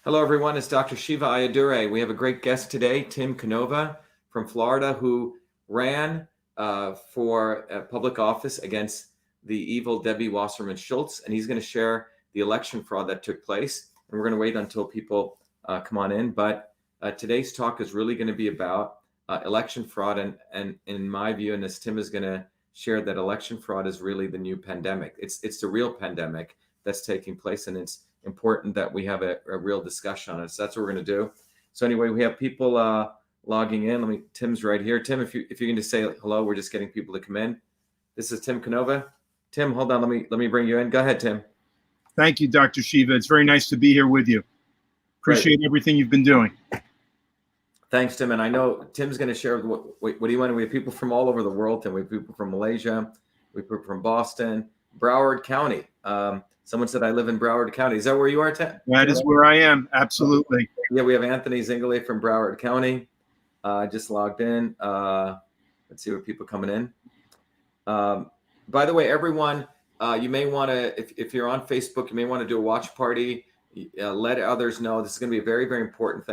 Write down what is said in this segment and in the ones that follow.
Hello, everyone. It's Dr. Shiva Ayadure. We have a great guest today, Tim Canova from Florida, who ran for public office against the evil Debbie Wasserman Schultz, and he's going to share the election fraud that took place. And we're going to wait until people come on in. But today's talk is really going to be about election fraud. And in my view, and as Tim is going to share, that election fraud is really the new pandemic. It's the real pandemic that's taking place, and it's important that we have a real discussion on it. So that's what we're going to do. So anyway, we have people logging in. Tim's right here. Tim, if you can just say hello, we're just getting people to come in. This is Tim Canova. Tim, hold on. Let me bring you in. Go ahead, Tim. Thank you, Dr. Shiva. It's very nice to be here with you. Appreciate everything you've been doing. Thanks, Tim. And I know Tim's going to share what do you want? We have people from all over the world, Tim. We have people from Malaysia. We have people from Boston, Broward County. Someone said I live in Broward County. Is that where you are, Tim? That is where I am. Absolutely. Yeah, we have Anthony Zingley from Broward County. Just logged in. Let's see what people coming in. By the way, everyone, you may want to, if you're on Facebook, you may want to do a watch party. Let others know. This is going to be a very, very important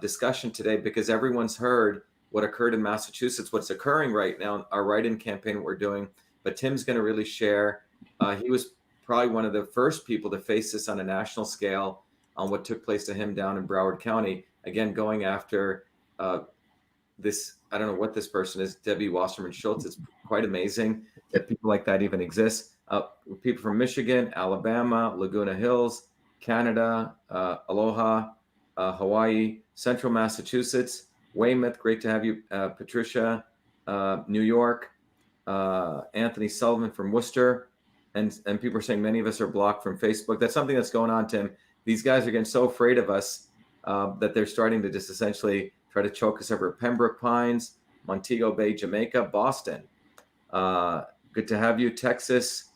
discussion today, because everyone's heard what occurred in Massachusetts, what's occurring right now, our write-in campaign we're doing. But Tim's going to really share. He was probably one of the first people to face this on a national scale on what took place to him down in Broward County. Again, going after this, I don't know what this person is, Debbie Wasserman Schultz. It's quite amazing that people like that even exist. People from Michigan, Alabama, Laguna Hills, Canada, Aloha, Hawaii, Central Massachusetts, Weymouth, great to have you, Patricia, New York, Anthony Sullivan from Worcester. And people are saying many of us are blocked from Facebook. That's something that's going on, Tim. These guys are getting so afraid of us that they're starting to just essentially try to choke us over. Pembroke Pines, Montego Bay, Jamaica, Boston. Good to have you. Texas,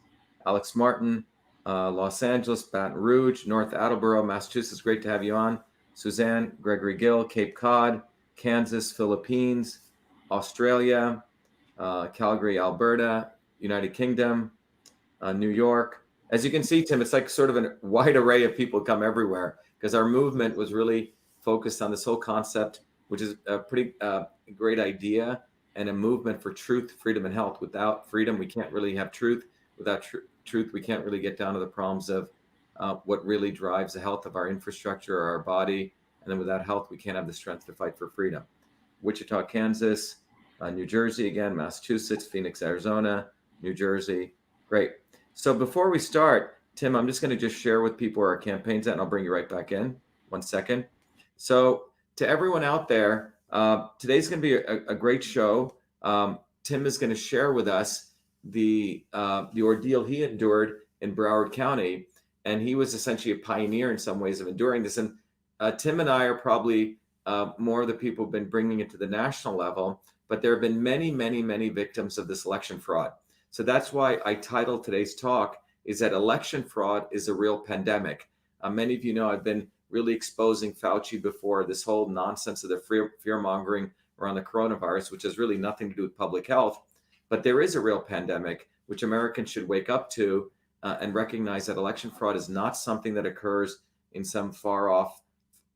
Alex Martin, Los Angeles, Baton Rouge, North Attleboro, Massachusetts. Great to have you on. Suzanne, Gregory Gill, Cape Cod, Kansas, Philippines, Australia, Calgary, Alberta, United Kingdom, New York. As you can see, Tim, it's like sort of a wide array of people come everywhere, because our movement was really focused on this whole concept, which is a pretty great idea, and a movement for truth, freedom, and health. Without freedom, we can't really have truth. Without truth, we can't really get down to the problems of what really drives the health of our infrastructure or our body. And then without health, we can't have the strength to fight for freedom. Wichita, Kansas, New Jersey again, Massachusetts, Phoenix, Arizona, New Jersey. Great. So before we start, Tim, I'm just going to just share with people where our campaign's at, and I'll bring you right back in. 1 second. So to everyone out there, today's going to be a great show. Tim is going to share with us the ordeal he endured in Broward County, and he was essentially a pioneer in some ways of enduring this. And Tim and I are probably more of the people who've been bringing it to the national level, but there have been many, many, many victims of this election fraud. So that's why I titled today's talk is that election fraud is a real pandemic. Many of you know I've been really exposing Fauci before, this whole nonsense of the fear mongering around the coronavirus, which has really nothing to do with public health. But there is a real pandemic, which Americans should wake up to and recognize that election fraud is not something that occurs in some far off,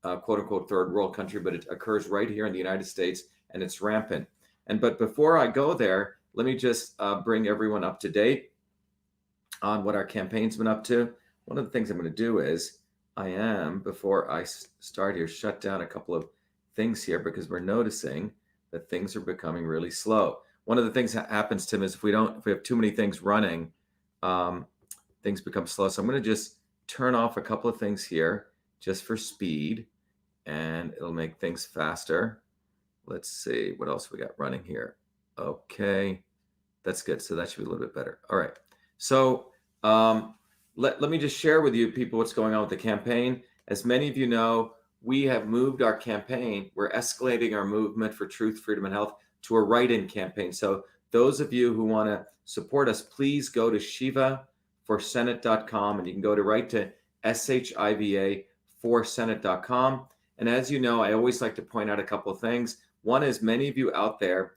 quote unquote, third world country, but it occurs right here in the United States, and it's rampant. But before I go there, let me just bring everyone up to date on what our campaign's been up to. One of the things I'm going to do is before I start here, shut down a couple of things here, because we're noticing that things are becoming really slow. One of the things that happens, Tim, is if we have too many things running, things become slow. So I'm going to just turn off a couple of things here just for speed, and it'll make things faster. Let's see what else we got running here. Okay, that's good. So that should be a little bit better. All right. So let me just share with you people what's going on with the campaign. As many of you know, we have moved our campaign. We're escalating our movement for truth, freedom, and health to a write-in campaign. So those of you who want to support us, please go to shivaforsenate.com, and you can go to SHIVA for Senate.com. And as you know, I always like to point out a couple of things. One is, many of you out there,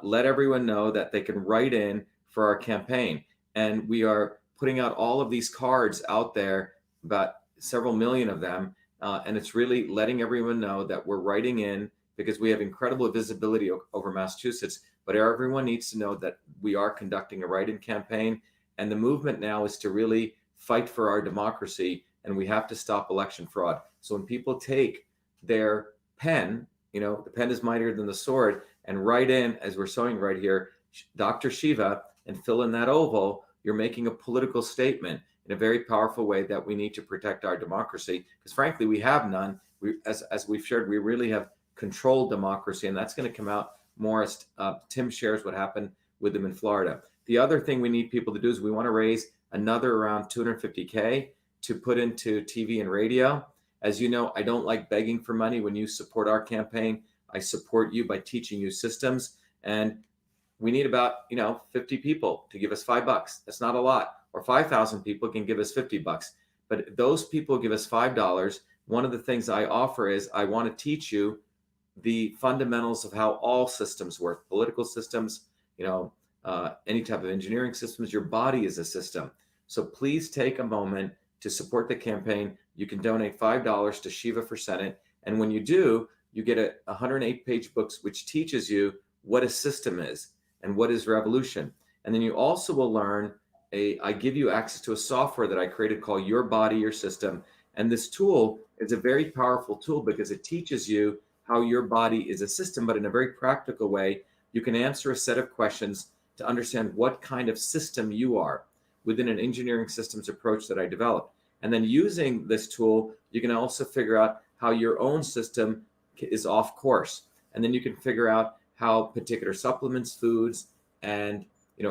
let everyone know that they can write in for our campaign. And we are putting out all of these cards out there, about several million of them. And it's really letting everyone know that we're writing in because we have incredible visibility over Massachusetts, but everyone needs to know that we are conducting a write-in campaign. And the movement now is to really fight for our democracy, and we have to stop election fraud. So when people take their pen, the pen is mightier than the sword, and write in, as we're showing right here, Dr. Shiva, and fill in that oval, you're making a political statement in a very powerful way that we need to protect our democracy, because frankly, we have none. As we've shared, we really have controlled democracy, and that's going to come out more as Tim shares what happened with him in Florida. The other thing we need people to do is we want to raise another around $250K to put into TV and radio. As you know, I don't like begging for money. When you support our campaign, I support you by teaching you systems. And we need about 50 people to give us $5. That's not a lot. Or 5,000 people can give us $50. But if those people give us $5, one of the things I offer is I want to teach you the fundamentals of how all systems work, political systems, any type of engineering systems. Your body is a system. So please take a moment to support the campaign. You can donate $5 to Shiva for Senate. And when you do, you get a 108-page book which teaches you what a system is and what is revolution. And then you also will learn I give you access to a software that I created called Your Body, Your System. And this tool is a very powerful tool because it teaches you how your body is a system, but in a very practical way. You can answer a set of questions to understand what kind of system you are within an engineering systems approach that I developed. And then using this tool, you can also figure out how your own system is off course. And then you can figure out how particular supplements, foods, and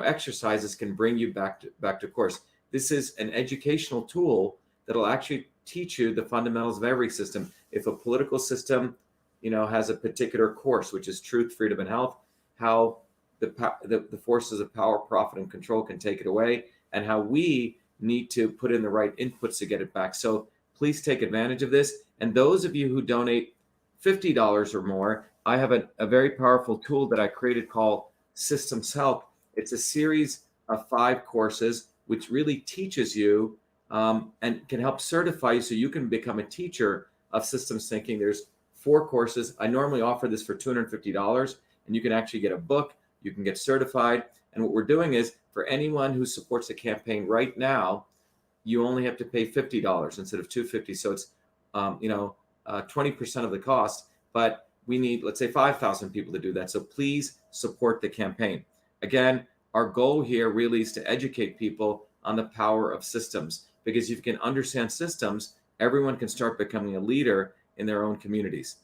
exercises can bring you back to course. This is an educational tool that'll actually teach you the fundamentals of every system. If a political system, has a particular course, which is truth, freedom, and health, how the forces of power, profit, and control can take it away, and how we need to put in the right inputs to get it back. So please take advantage of this. And those of you who donate $50 or more, I have a very powerful tool that I created called Systems Help. It's a series of 5 courses which really teaches you and can help certify you so you can become a teacher of systems thinking. There's 4 courses. I normally offer this for $250, and you can actually get a book. You can get certified. And what we're doing is for anyone who supports the campaign right now, you only have to pay $50 instead of $250. So it's 20% of the cost. But we need, let's say, 5,000 people to do that. So please support the campaign. Again, our goal here really is to educate people on the power of systems, because if you can understand systems, everyone can start becoming a leader in their own communities.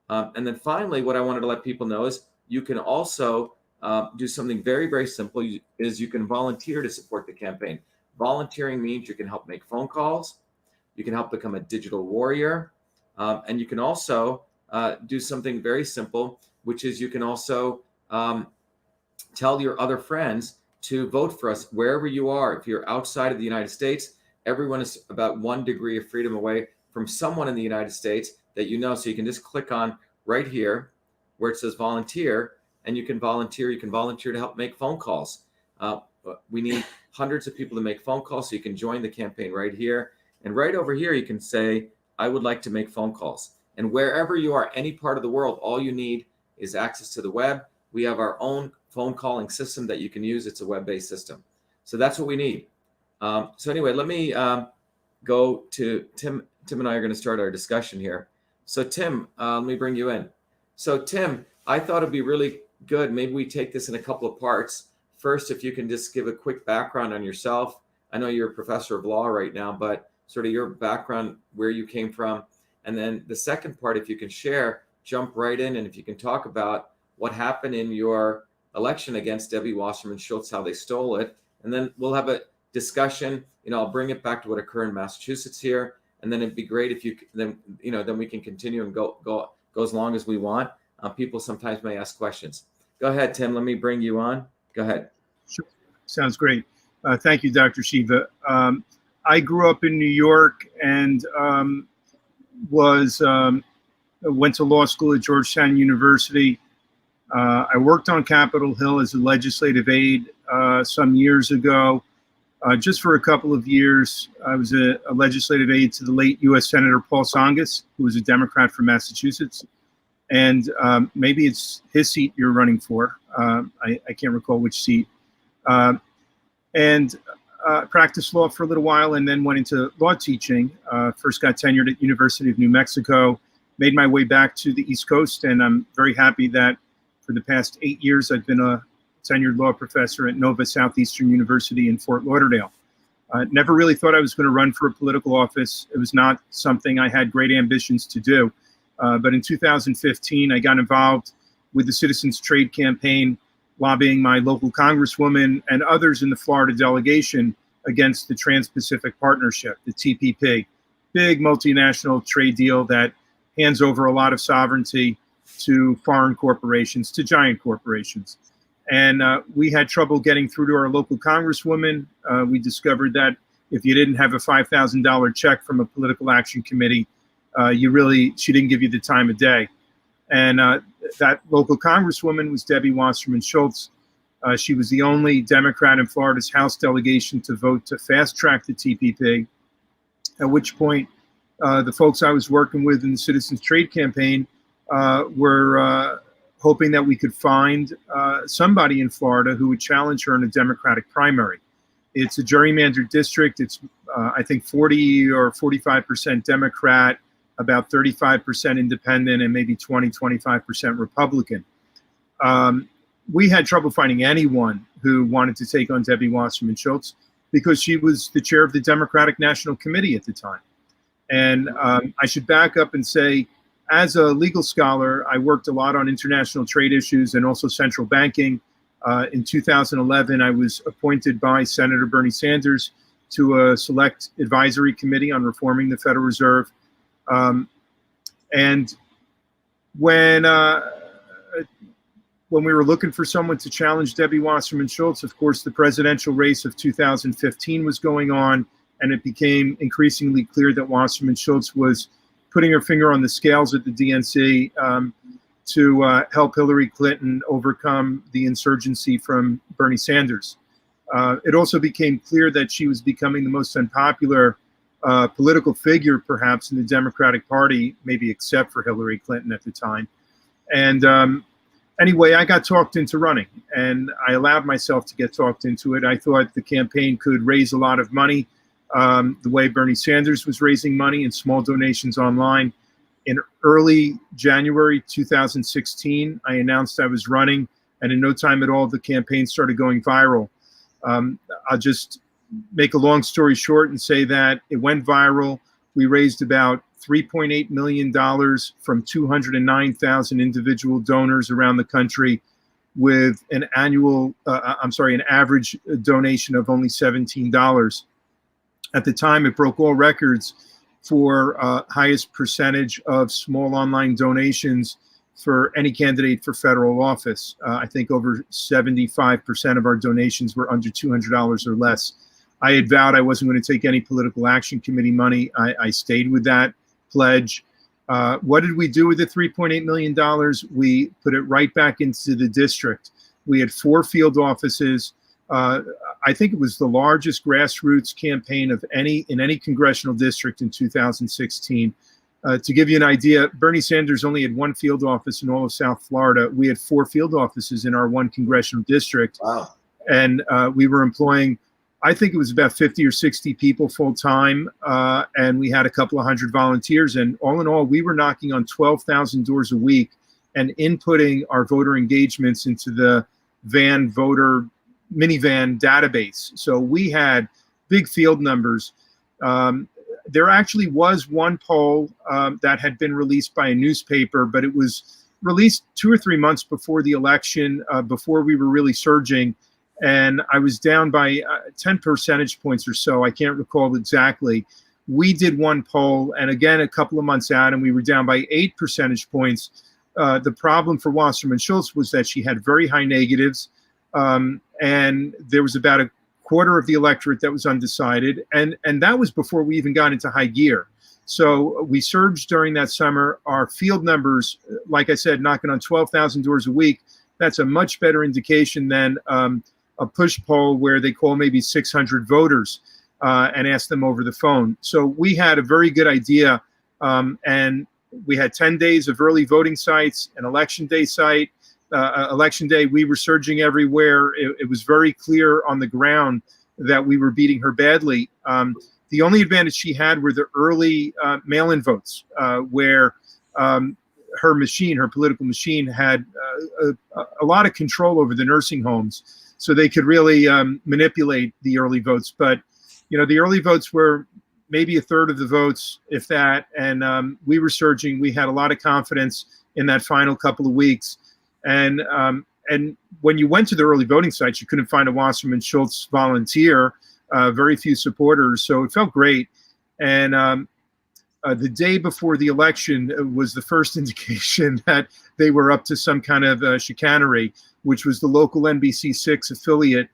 And then finally, what I wanted to let people know is you can also do something very, very simple. Is you can volunteer to support the campaign. Volunteering means you can help make phone calls, you can help become a digital warrior, and you can also do something very simple, which is you can also tell your other friends to vote for us wherever you are. If you're outside of the United States, everyone is about 1 degree of freedom away from someone in the United States that you know. So you can just click on right here where it says volunteer, and you can volunteer. You can volunteer to help make phone calls. We need hundreds of people to make phone calls, so you can join the campaign right here. And right over here, you can say, I would like to make phone calls. And wherever you are, any part of the world, all you need is access to the web. We have our own phone calling system that you can use. It's a web-based system. So that's what we need. So anyway, let me go to Tim. Tim and I are going to start our discussion here. So Tim, let me bring you in. So Tim, I thought it'd be really good. Maybe we take this in a couple of parts. First, if you can just give a quick background on yourself. I know you're a professor of law right now, but sort of your background, where you came from. And then the second part, if you can share, jump right in. And if you can talk about what happened in your election against Debbie Wasserman Schultz, how they stole it. And then we'll have a discussion. I'll bring it back to what occurred in Massachusetts here. And then it'd be great if you, then we can continue and go as long as we want. People sometimes may ask questions. Go ahead, Tim. Let me bring you on. Go ahead. Sure. Sounds great. Thank you, Dr. Shiva. I grew up in New York and went to law school at Georgetown University. I worked on Capitol Hill as a legislative aide some years ago. Just for a couple of years, I was a legislative aide to the late U.S. Senator Paul Tsongas, who was a Democrat from Massachusetts. And maybe it's his seat you're running for. I can't recall which seat. And practiced law for a little while and then went into law teaching. First got tenured at University of New Mexico, made my way back to the East Coast, and I'm very happy that for the past 8 years I've been a tenured law professor at Nova Southeastern University in Fort Lauderdale. Never really thought I was going to run for a political office. It was not something I had great ambitions to do. But in 2015, I got involved with the Citizens Trade Campaign, lobbying my local congresswoman and others in the Florida delegation against the Trans-Pacific Partnership, the TPP, big multinational trade deal that hands over a lot of sovereignty to foreign corporations, to giant corporations. And we had trouble getting through to our local congresswoman. We discovered that if you didn't have a $5,000 check from a political action committee, she didn't give you the time of day. And that local congresswoman was Debbie Wasserman Schultz. She was the only Democrat in Florida's House delegation to vote to fast track the TPP, at which point the folks I was working with in the Citizens Trade Campaign were hoping that we could find somebody in Florida who would challenge her in a Democratic primary. It's a gerrymandered district. It's, I think, 40 or 45% Democrat, about 35% independent, and maybe 25% Republican. We had trouble finding anyone who wanted to take on Debbie Wasserman Schultz because she was the chair of the Democratic National Committee at the time. And I should back up and say, as a legal scholar, I worked a lot on international trade issues and also central banking. In 2011, I was appointed by Senator Bernie Sanders to a select advisory committee on reforming the Federal Reserve. And when we were looking for someone to challenge Debbie Wasserman Schultz, of course, the presidential race of 2015 was going on, and it became increasingly clear that Wasserman Schultz was putting her finger on the scales at the DNC to help Hillary Clinton overcome the insurgency from Bernie Sanders. It also became clear that she was becoming the most unpopular political figure, perhaps, in the Democratic Party, maybe except for Hillary Clinton at the time. And anyway, I got talked into running, and I allowed myself to get talked into it. I thought the campaign could raise a lot of money the way Bernie Sanders was raising money in small donations online. In early January 2016, I announced I was running, and in no time at all, the campaign started going viral. I'll just make a long story short and say that it went viral. We raised about $3.8 million from 209,000 individual donors around the country, with an average donation of only $17. At the time, it broke all records for highest percentage of small online donations for any candidate for federal office. I think over 75% of our donations were under $200 or less. I had vowed I wasn't going to take any political action committee money. I stayed with that pledge. What did we do with the $3.8 million? We put it right back into the district. We had 4 field offices. I think it was the largest grassroots campaign in any congressional district in 2016. To give you an idea, Bernie Sanders only had 1 field office in all of South Florida. We had 4 field offices in our 1 congressional district. Wow. And we were employing, I think it was about 50 or 60 people full time. And we had a couple of hundred volunteers. And all in all, we were knocking on 12,000 doors a week and inputting our voter engagements into the minivan database. So we had big field numbers. There actually was one poll that had been released by a newspaper, but it was released 2 or 3 months before the election, before we were really surging. And I was down by 10 percentage points or so. I can't recall exactly. We did one poll, and again, a couple of months out, and we were down by 8 percentage points. The problem for Wasserman Schultz was that she had very high negatives. And there was about a quarter of the electorate that was undecided. And that was before we even got into high gear. So we surged during that summer. Our field numbers, like I said, knocking on 12,000 doors a week. That's a much better indication than a push poll where they call maybe 600 voters and ask them over the phone. So we had a very good idea, and we had 10 days of early voting sites, an election day site. Election day, we were surging everywhere. It was very clear on the ground that we were beating her badly. The only advantage she had were the early mail-in votes, where her machine, her political machine, had a lot of control over the nursing homes, so they could really manipulate the early votes. But the early votes were maybe a third of the votes, if that, and we were surging. We had a lot of confidence in that final couple of weeks, and when you went to the early voting sites, you couldn't find a Wasserman Schultz volunteer, very few supporters, so it felt great. And the day before the election was the first indication that they were up to some kind of chicanery, which was the local NBC6 affiliate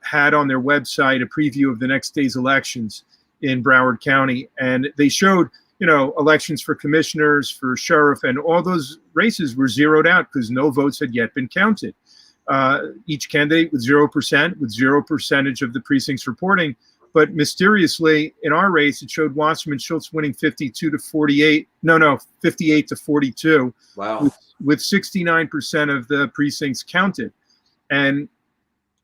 had on their website a preview of the next day's elections in Broward County. And they showed, elections for commissioners, for sheriff, and all those races were zeroed out because no votes had yet been counted. Each candidate with 0%, with 0% of the precincts reporting. But mysteriously, in our race, it showed Wasserman Schultz winning 58 to 42. Wow. With 69% of the precincts counted. And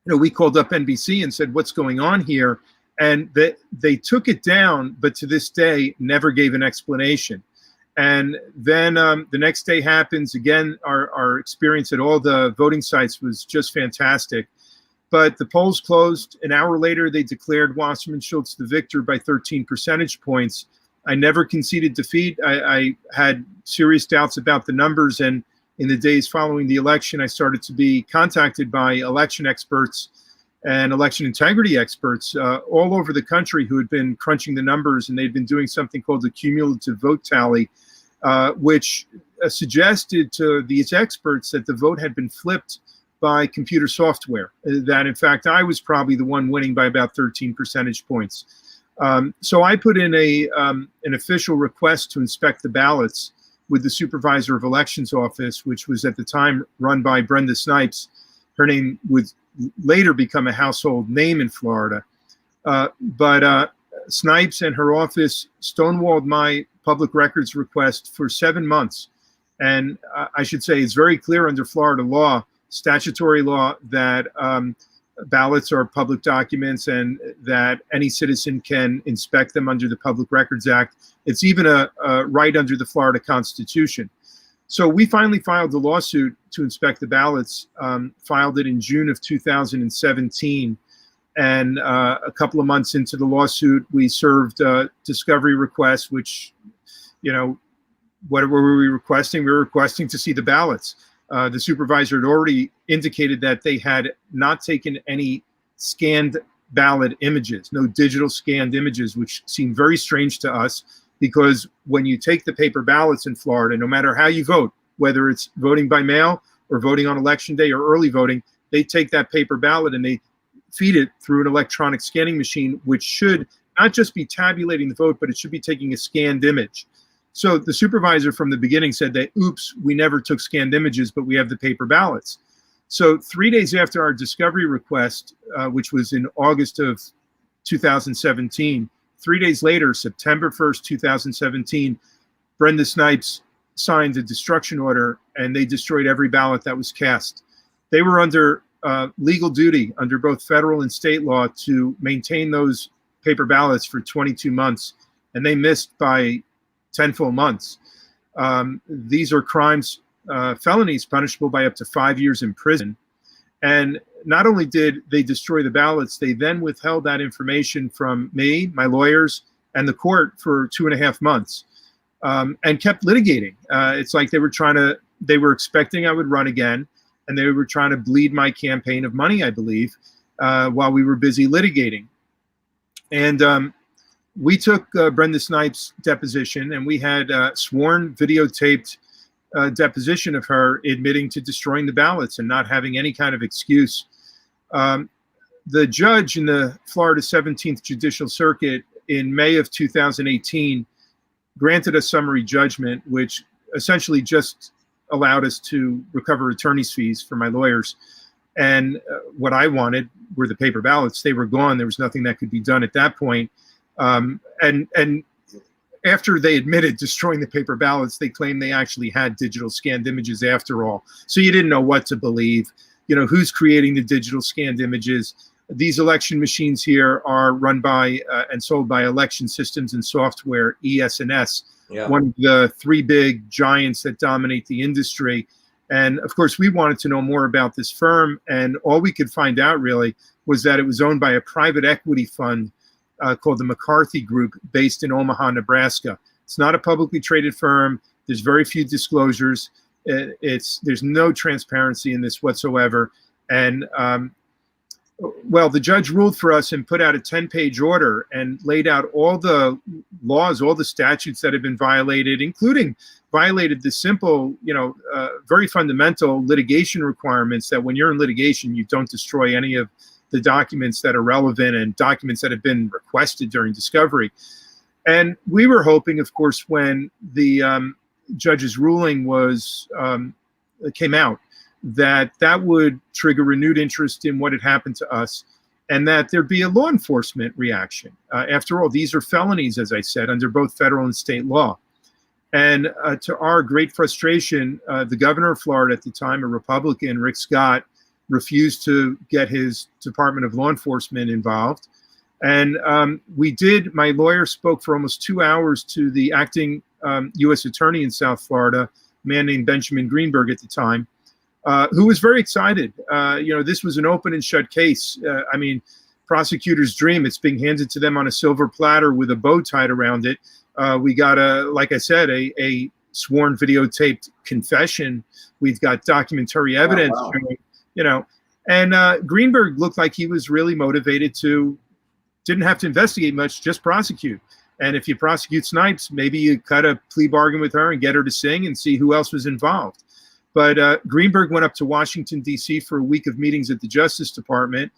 we called up NBC and said, what's going on here? And they took it down, but to this day, never gave an explanation. And then the next day happens. Again, our experience at all the voting sites was just fantastic. But the polls closed. An hour later, they declared Wasserman Schultz the victor by 13 percentage points. I never conceded defeat. I had serious doubts about the numbers. And in the days following the election, I started to be contacted by election experts and election integrity experts all over the country who had been crunching the numbers. And they'd been doing something called the cumulative vote tally, which suggested to these experts that the vote had been flipped by computer software, that in fact I was probably the one winning by about 13 percentage points. So I put in an official request to inspect the ballots with the supervisor of elections office, which was at the time run by Brenda Snipes. Her name would later become a household name in Florida. But Snipes and her office stonewalled my public records request for 7 months. And I should say it's very clear under Florida law, statutory law, that ballots are public documents and that any citizen can inspect them under the Public Records Act. It's even a right under the Florida Constitution. So we finally filed the lawsuit to inspect the ballots, filed it in June of 2017. And a couple of months into the lawsuit, we served discovery requests, which, what were we requesting? We were requesting to see the ballots. The supervisor had already indicated that they had not taken any scanned ballot images, no digital scanned images, which seemed very strange to us because when you take the paper ballots in Florida, no matter how you vote, whether it's voting by mail or voting on election day or early voting, they take that paper ballot and they feed it through an electronic scanning machine, which should not just be tabulating the vote, but it should be taking a scanned image. So the supervisor from the beginning said that, oops, we never took scanned images, but we have the paper ballots. So 3 days after our discovery request, which was in August of 2017, 3 days later, September 1st, 2017, Brenda Snipes signed a destruction order and they destroyed every ballot that was cast. They were under legal duty under both federal and state law to maintain those paper ballots for 22 months, and they missed by 10 full months. These are crimes, felonies punishable by up to 5 years in prison. And not only did they destroy the ballots, they then withheld that information from me, my lawyers, and the court for 2.5 months, and kept litigating. It's like they were expecting I would run again, and they were trying to bleed my campaign of money, I believe, while we were busy litigating. And we took Brenda Snipes' deposition, and we had sworn, videotaped deposition of her admitting to destroying the ballots and not having any kind of excuse. The judge in the Florida 17th Judicial Circuit in May of 2018 granted a summary judgment, which essentially just allowed us to recover attorney's fees for my lawyers. And what I wanted were the paper ballots. They were gone. There was nothing that could be done at that point. And after they admitted destroying the paper ballots, they claimed they actually had digital scanned images after all. So you didn't know what to believe. You know, who's creating the digital scanned images? These election machines here are run by and sold by Election Systems and Software, ES&S, one of the three big giants that dominate the industry. And of course, we wanted to know more about this firm, and all we could find out really was that it was owned by a private equity fund called the McCarthy Group, based in Omaha, Nebraska. It's not a publicly traded firm. There's very few disclosures. There's no transparency in this whatsoever. And well, the judge ruled for us and put out a 10-page order and laid out all the laws, all the statutes that have been violated, including violated the simple, very fundamental litigation requirements that when you're in litigation, you don't destroy any of the documents that are relevant and documents that have been requested during discovery. And we were hoping, of course, when the judge's ruling came out, that would trigger renewed interest in what had happened to us, and that there'd be a law enforcement reaction. After all, these are felonies, as I said, under both federal and state law. And to our great frustration, the governor of Florida at the time, a Republican, Rick Scott, refused to get his Department of Law Enforcement involved. And my lawyer spoke for almost 2 hours to the acting U.S. attorney in South Florida, a man named Benjamin Greenberg at the time, who was very excited. This was an open and shut case. I mean, prosecutors' dream. It's being handed to them on a silver platter with a bow tied around it. We got like I said, a sworn videotaped confession. We've got documentary evidence, showing, and Greenberg looked like he was really motivated didn't have to investigate much, just prosecute. And if you prosecute Snipes, maybe you cut a plea bargain with her and get her to sing and see who else was involved. But Greenberg went up to Washington, D.C. for a week of meetings at the Justice Department,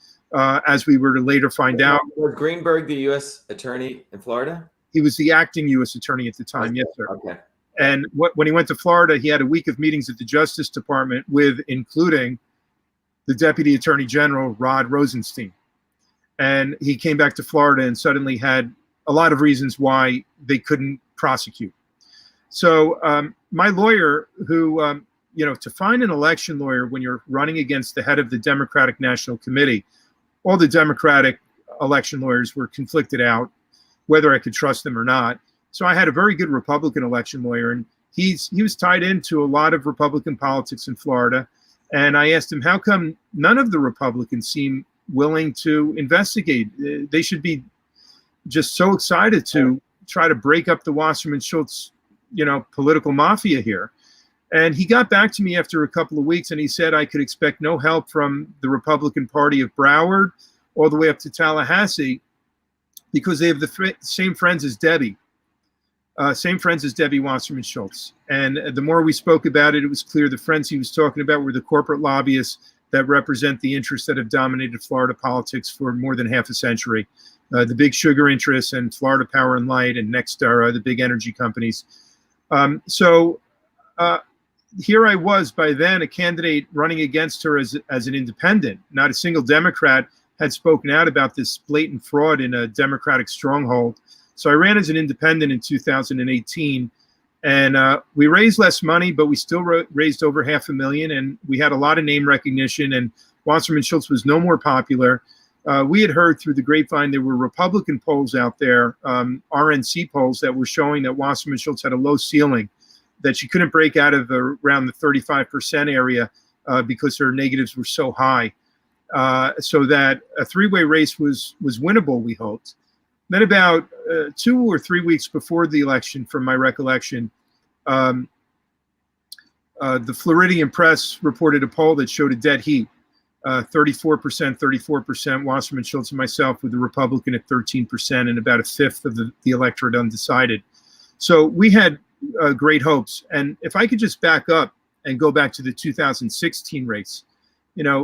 as we were to later find out. Was Greenberg the U.S. attorney in Florida? He was the acting U.S. attorney at the time, yes, sir. Okay. And when he went to Florida, he had a week of meetings at the Justice Department including the Deputy Attorney General, Rod Rosenstein. And he came back to Florida and suddenly had a lot of reasons why they couldn't prosecute. So my lawyer, who, to find an election lawyer when you're running against the head of the Democratic National Committee, all the Democratic election lawyers were conflicted out, whether I could trust them or not. So I had a very good Republican election lawyer, and he was tied into a lot of Republican politics in Florida. And I asked him, how come none of the Republicans seem willing to investigate? They should be just so excited to try to break up the Wasserman Schultz, political mafia here. And he got back to me after a couple of weeks, and he said I could expect no help from the Republican Party of Broward all the way up to Tallahassee, because they have the same friends as Debbie Wasserman Schultz. And the more we spoke about it, it was clear the friends he was talking about were the corporate lobbyists that represent the interests that have dominated Florida politics for more than half a century. The big sugar interests and Florida Power and Light and Nextera, the big energy companies. So here I was by then, a candidate running against her as an independent. Not a single Democrat had spoken out about this blatant fraud in a Democratic stronghold. So I ran as an independent in 2018, and we raised less money, but we still raised over $500,000, and we had a lot of name recognition, and Wasserman Schultz was no more popular. We had heard through the grapevine there were Republican polls out there, RNC polls, that were showing that Wasserman Schultz had a low ceiling, that she couldn't break out of around the 35% area because her negatives were so high. So that a three-way race was winnable, we hoped. Then about 2 or 3 weeks before the election, from my recollection, the Floridian Press reported a poll that showed a dead heat, 34%, Wasserman Schultz and myself, with the Republican at 13% and about a fifth of the electorate undecided. So we had great hopes. And if I could just back up and go back to the 2016 race,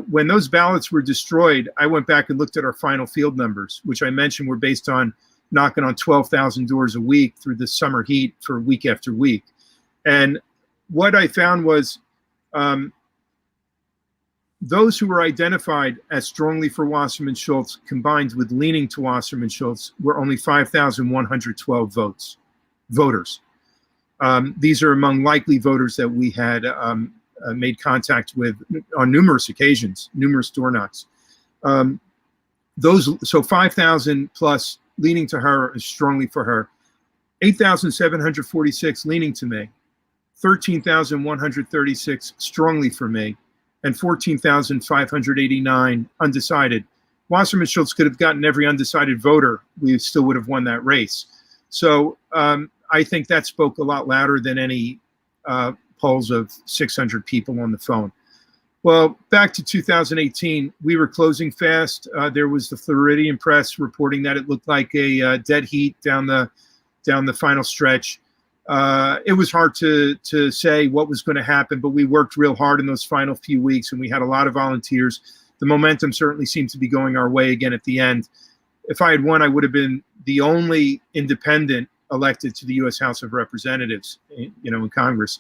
when those ballots were destroyed, I went back and looked at our final field numbers, which I mentioned were based on knocking on 12,000 doors a week through the summer heat for week after week. And what I found was those who were identified as strongly for Wasserman Schultz, combined with leaning to Wasserman Schultz, were only 5,112 voters. These are among likely voters that we had made contact with on numerous occasions, numerous door knocks. So 5,000 plus leaning to her, strongly for her. 8,746 leaning to me. 13,136 strongly for me. And 14,589 undecided. Wasserman Schultz could have gotten every undecided voter. We still would have won that race. So I think that spoke a lot louder than any polls of 600 people on the phone. Well, back to 2018, we were closing fast. There was the Floridian press reporting that it looked like a dead heat down the final stretch. It was hard to say what was going to happen, but we worked real hard in those final few weeks, and we had a lot of volunteers. The momentum certainly seemed to be going our way again at the end. If I had won, I would have been the only independent elected to the U.S. House of Representatives, in Congress.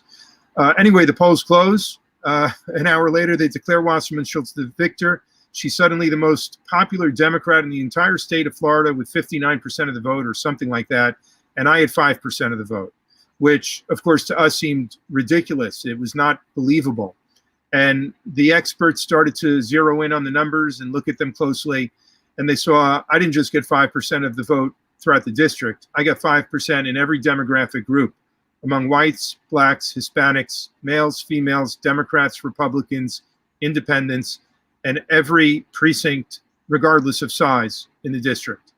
Anyway, the polls close. An hour later, they declare Wasserman Schultz the victor. She's suddenly the most popular Democrat in the entire state of Florida with 59% of the vote or something like that. And I had 5% of the vote, which, of course, to us seemed ridiculous. It was not believable. And the experts started to zero in on the numbers and look at them closely. And they saw I didn't just get 5% of the vote throughout the district. I got 5% in every demographic group, among whites, blacks, Hispanics, males, females, Democrats, Republicans, independents, and every precinct, regardless of size, in the district.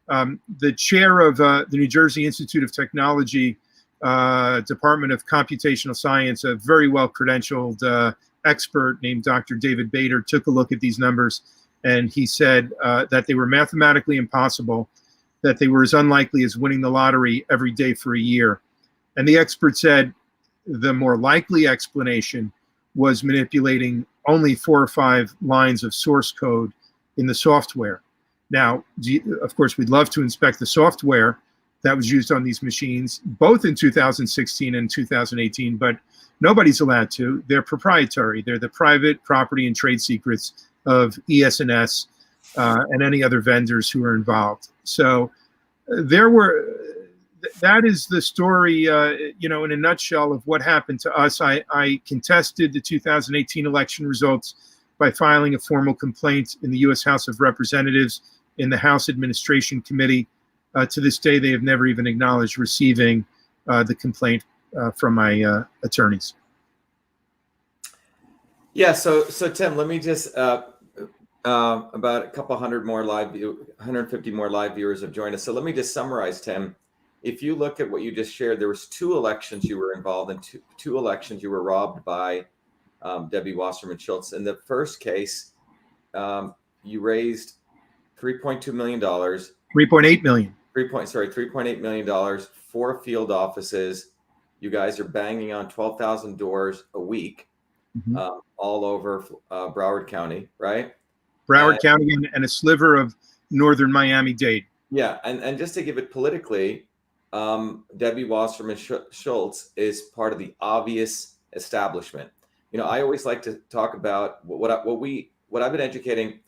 The chair of the New Jersey Institute of Technology, Department of Computational Science, a very well-credentialed expert named Dr. David Bader, took a look at these numbers, and he said that they were mathematically impossible, that they were as unlikely as winning the lottery every day for a year. And the expert said the more likely explanation was manipulating only 4 or 5 lines of source code in the software. Now, of course, we'd love to inspect the software that was used on these machines, both in 2016 and 2018, but nobody's allowed to. They're proprietary. They're the private property and trade secrets of ES&S and any other vendors who are involved. So that is the story, in a nutshell of what happened to us. I contested the 2018 election results by filing a formal complaint in the U.S. House of Representatives in the House Administration Committee. To this day, they have never even acknowledged receiving the complaint from my attorneys. Yeah. So Tim, let me just about a couple hundred more 150 more live viewers have joined us. So let me just summarize, Tim. If you look at what you just shared, there was 2 elections you were involved in, two elections you were robbed by Debbie Wasserman Schultz. In the first case, you raised $3.2 million. $3.8 million. $3.8 million, 4 field offices. You guys are banging on 12,000 doors a week, all over Broward County, right? Broward County and a sliver of northern Miami-Dade. Yeah, and just to give it politically, Debbie Wasserman Schultz is part of the obvious establishment. I always like to talk about what I've been educating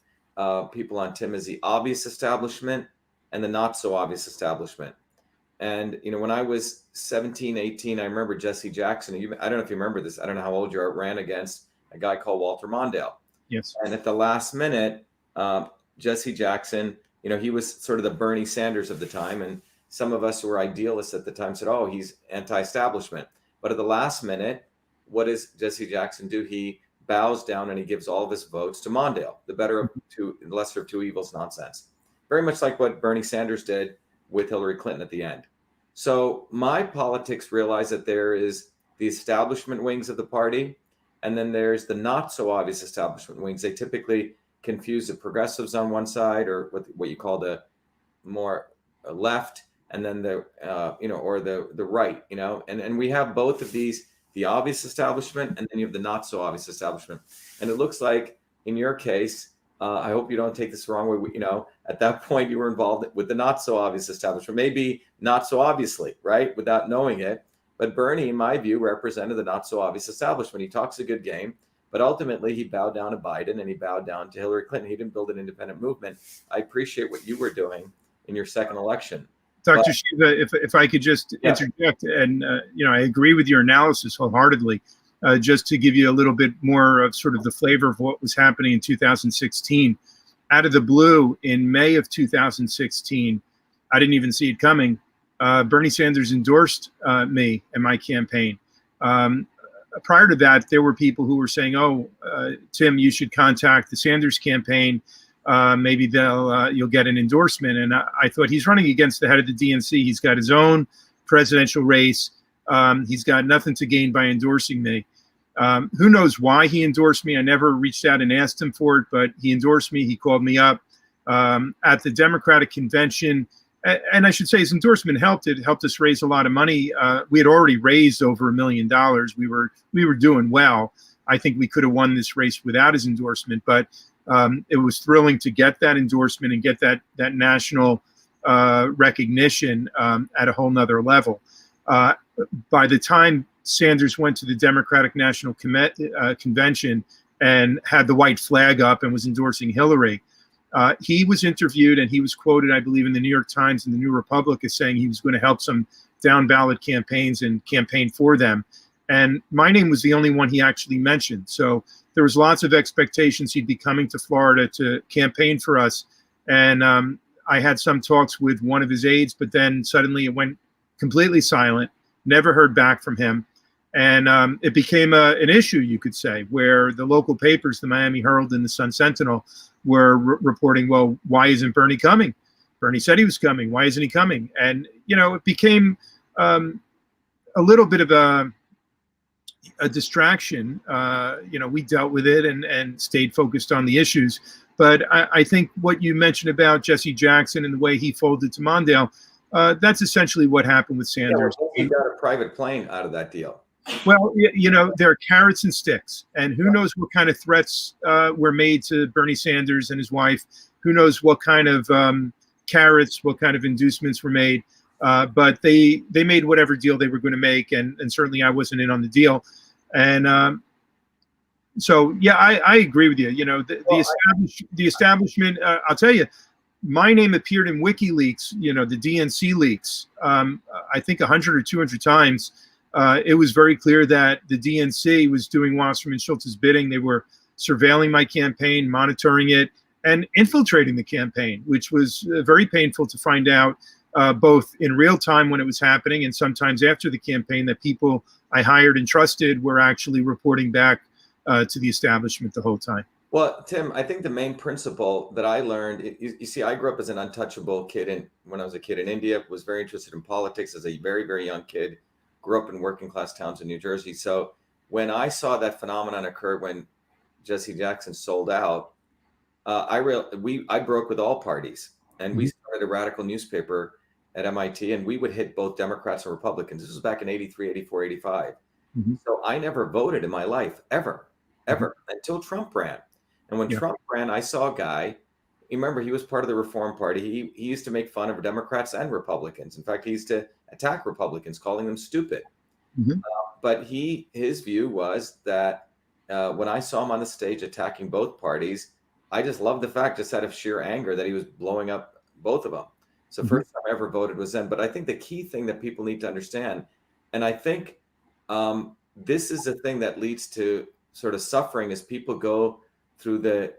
people on, Tim, is the obvious establishment and the not so obvious establishment. And when I was 17, 18, I remember Jesse Jackson. I don't know if you remember this. I don't know how old you are. Ran against a guy called Walter Mondale. Yes. And at the last minute, Jesse Jackson, he was sort of the Bernie Sanders of the time, and some of us who were idealists at the time said, "Oh, he's anti-establishment." But at the last minute, what does Jesse Jackson do? He bows down and he gives all of his votes to Mondale, the lesser of 2 evils nonsense. Very much like what Bernie Sanders did with Hillary Clinton at the end. So my politics realize that there is the establishment wings of the party, and then there's the not so obvious establishment wings. They typically confuse the progressives on one side, or what you call the more left, and then the or the right, and we have both of these, the obvious establishment, and then you have the not so obvious establishment. And it looks like in your case, I hope you don't take this the wrong way, at that point you were involved with the not so obvious establishment, maybe not so obviously, right, without knowing it. But Bernie, in my view, represented the not so obvious establishment. He talks a good game, But ultimately, he bowed down to Biden and he bowed down to Hillary Clinton. He didn't build an independent movement. I appreciate what you were doing in your second election. Dr. Shiva, if I could just interject, and I agree with your analysis wholeheartedly. Just to give you a little bit more of sort of the flavor of what was happening in 2016, out of the blue in May of 2016, I didn't even see it coming. Bernie Sanders endorsed me and my campaign. Prior to that, there were people who were saying, "Oh, Tim, you should contact the Sanders campaign. Maybe you'll get an endorsement." And I thought, he's running against the head of the DNC. He's got his own presidential race. He's got nothing to gain by endorsing me. Who knows why he endorsed me? I never reached out and asked him for it, but he endorsed me. He called me up at the Democratic convention. And I should say his endorsement helped. It helped us raise a lot of money. We had already raised over $1 million. We were doing well. I think we could have won this race without his endorsement, but it was thrilling to get that endorsement and get that national recognition at a whole nother level. By the time Sanders went to the Democratic National Convention and had the white flag up and was endorsing Hillary, he was interviewed and he was quoted, I believe, in the New York Times and the New Republic as saying he was going to help some down ballot campaigns and campaign for them. And my name was the only one he actually mentioned. So there was lots of expectations he'd be coming to Florida to campaign for us. And I had some talks with one of his aides, but then suddenly it went completely silent, never heard back from him. And it became an issue, you could say, where the local papers, the Miami Herald and the Sun Sentinel, were reporting, well, why isn't Bernie coming? Bernie said he was coming. Why isn't he coming? And, it became a little bit of a distraction. We dealt with it and stayed focused on the issues. But I think what you mentioned about Jesse Jackson and the way he folded to Mondale, that's essentially what happened with Sanders. Yeah, he got a private plane out of that deal. Well, there are carrots and sticks, and who knows what kind of threats were made to Bernie Sanders and his wife. Who knows what kind of carrots, what kind of inducements were made. But they made whatever deal they were going to make, and certainly I wasn't in on the deal. And so, yeah, I agree with you. The establishment, I'll tell you, my name appeared in WikiLeaks, the DNC leaks, I think 100 or 200 times. It was very clear that the DNC was doing Wasserman Schultz's bidding. They were surveilling my campaign, monitoring it, and infiltrating the campaign, which was very painful to find out, both in real time when it was happening and sometimes after the campaign, that people I hired and trusted were actually reporting back to the establishment the whole time. Well, Tim, I think the main principle that I learned, you see, I grew up as an untouchable kid when I was a kid in India, was very interested in politics as a very, very young kid, grew up in working class towns in New Jersey. So when I saw that phenomenon occur when Jesse Jackson sold out, I broke with all parties, and we started a radical newspaper at MIT, and we would hit both Democrats and Republicans. This was back in 83, 84, 85. So I never voted in my life, ever, until Trump ran. And when Trump ran, I saw a guy, remember, he was part of the Reform Party. He used to make fun of Democrats and Republicans. In fact, he used to attack Republicans, calling them stupid. But his view was that when I saw him on the stage attacking both parties, I just loved the fact, just out of sheer anger, that he was blowing up both of them. So first time I ever voted was then. But I think the key thing that people need to understand, and I think this is the thing that leads to sort of suffering, as people go through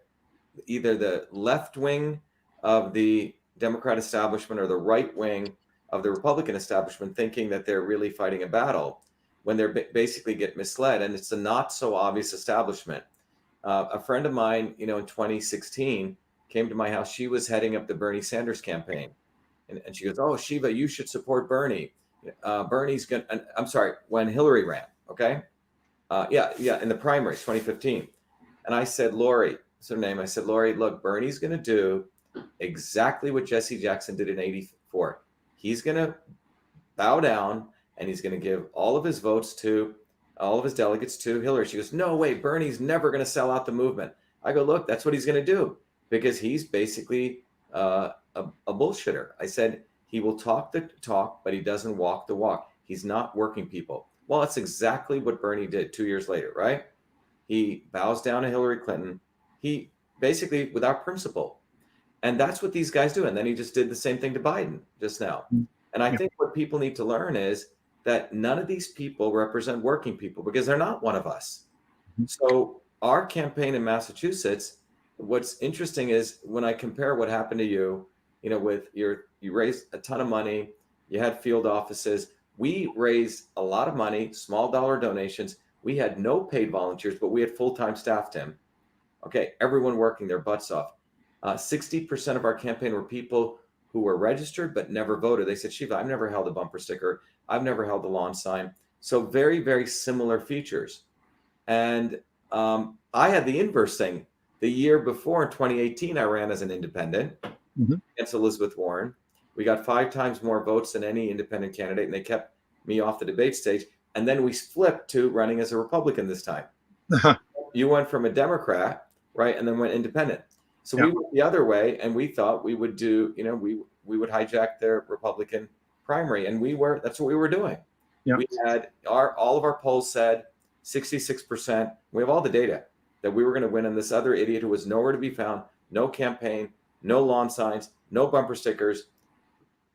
either the left wing of the Democrat establishment or the right wing of the Republican establishment, thinking that they're really fighting a battle, when they're basically get misled. And it's a not so obvious establishment. A friend of mine, in 2016 came to my house. She was heading up the Bernie Sanders campaign. And she goes, "Oh, Shiva, you should support Bernie. Bernie's going to," I'm sorry, when Hillary ran. Okay. In the primaries, 2015. And I said, "Lori," that's her name. I said, "Lori, look, Bernie's going to do exactly what Jesse Jackson did in 84. He's going to bow down and he's going to give all of his delegates to Hillary." She goes, "No way, Bernie's never going to sell out the movement." I go, "Look, that's what he's going to do, because he's basically a bullshitter." I said, "He will talk the talk, but he doesn't walk the walk. He's not working people." Well, that's exactly what Bernie did 2 years later, right? He bows down to Hillary Clinton. He basically without principle. And that's what these guys do. And then he just did the same thing to Biden just now. And I Yeah. think what people need to learn is that none of these people represent working people because they're not one of us. So our campaign in Massachusetts, what's interesting is when I compare what happened to you, with you raised a ton of money, you had field offices. We raised a lot of money, small dollar donations. We had no paid volunteers, but we had full-time staff, Tim. Okay, everyone working their butts off. 60% of our campaign were people who were registered but never voted. They said, Shiva, I've never held a bumper sticker. I've never held a lawn sign. So very, very similar features. And I had the inverse thing. The year before, in 2018, I ran as an independent against Elizabeth Warren. We got 5 times more votes than any independent candidate, and they kept me off the debate stage. And then we flipped to running as a Republican this time. You went from a Democrat, right, and then went independent. So we went the other way, and we thought we would do, we would hijack their Republican primary, and that's what we were doing. Yeah. We had all of our polls said 66%. We have all the data that we were going to win, and this other idiot who was nowhere to be found, no campaign, no lawn signs, no bumper stickers.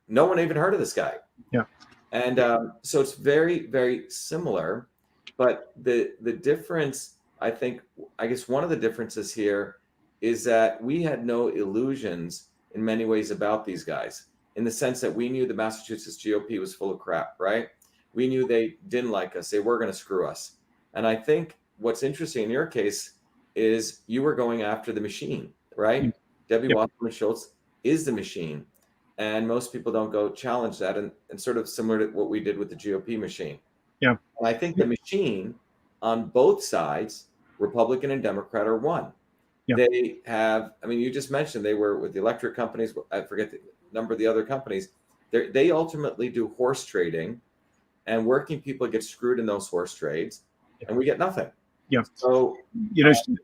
No one even heard of this guy. Yeah. And so it's very, very similar, but the difference, I guess one of the differences here is that we had no illusions in many ways about these guys, in the sense that we knew the Massachusetts GOP was full of crap, right? We knew they didn't like us. They were going to screw us. And I think what's interesting in your case is you were going after the machine, right? Debbie Wasserman Schultz is the machine. And most people don't go challenge that, and sort of similar to what we did with the GOP machine. Yeah. And I think the machine on both sides, Republican and Democrat, are one. Yeah. They have, you just mentioned they were with the electric companies. I forget the number of the other companies. They ultimately do horse trading, and working people get screwed in those horse trades, and we get nothing. Yeah. So,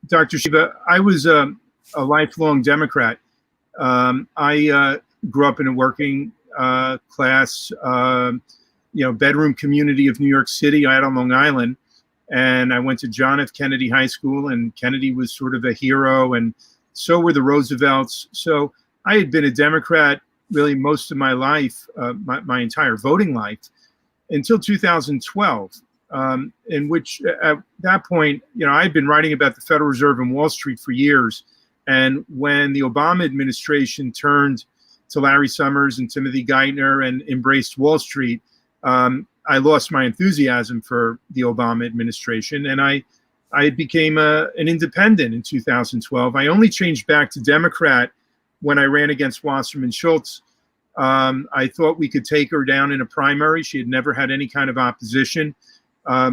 Dr. Shiva, I was a lifelong Democrat. I grew up in a working class, bedroom community of New York City. I had on Long Island. And I went to John F. Kennedy High School, and Kennedy was sort of a hero, and so were the Roosevelts. So I had been a Democrat really most of my life, my entire voting life, until 2012, in which at that point, I'd been writing about the Federal Reserve and Wall Street for years. And when the Obama administration turned to Larry Summers and Timothy Geithner and embraced Wall Street, I lost my enthusiasm for the Obama administration, and I became an independent in 2012. I only changed back to Democrat when I ran against Wasserman Schultz. I thought we could take her down in a primary. She had never had any kind of opposition. I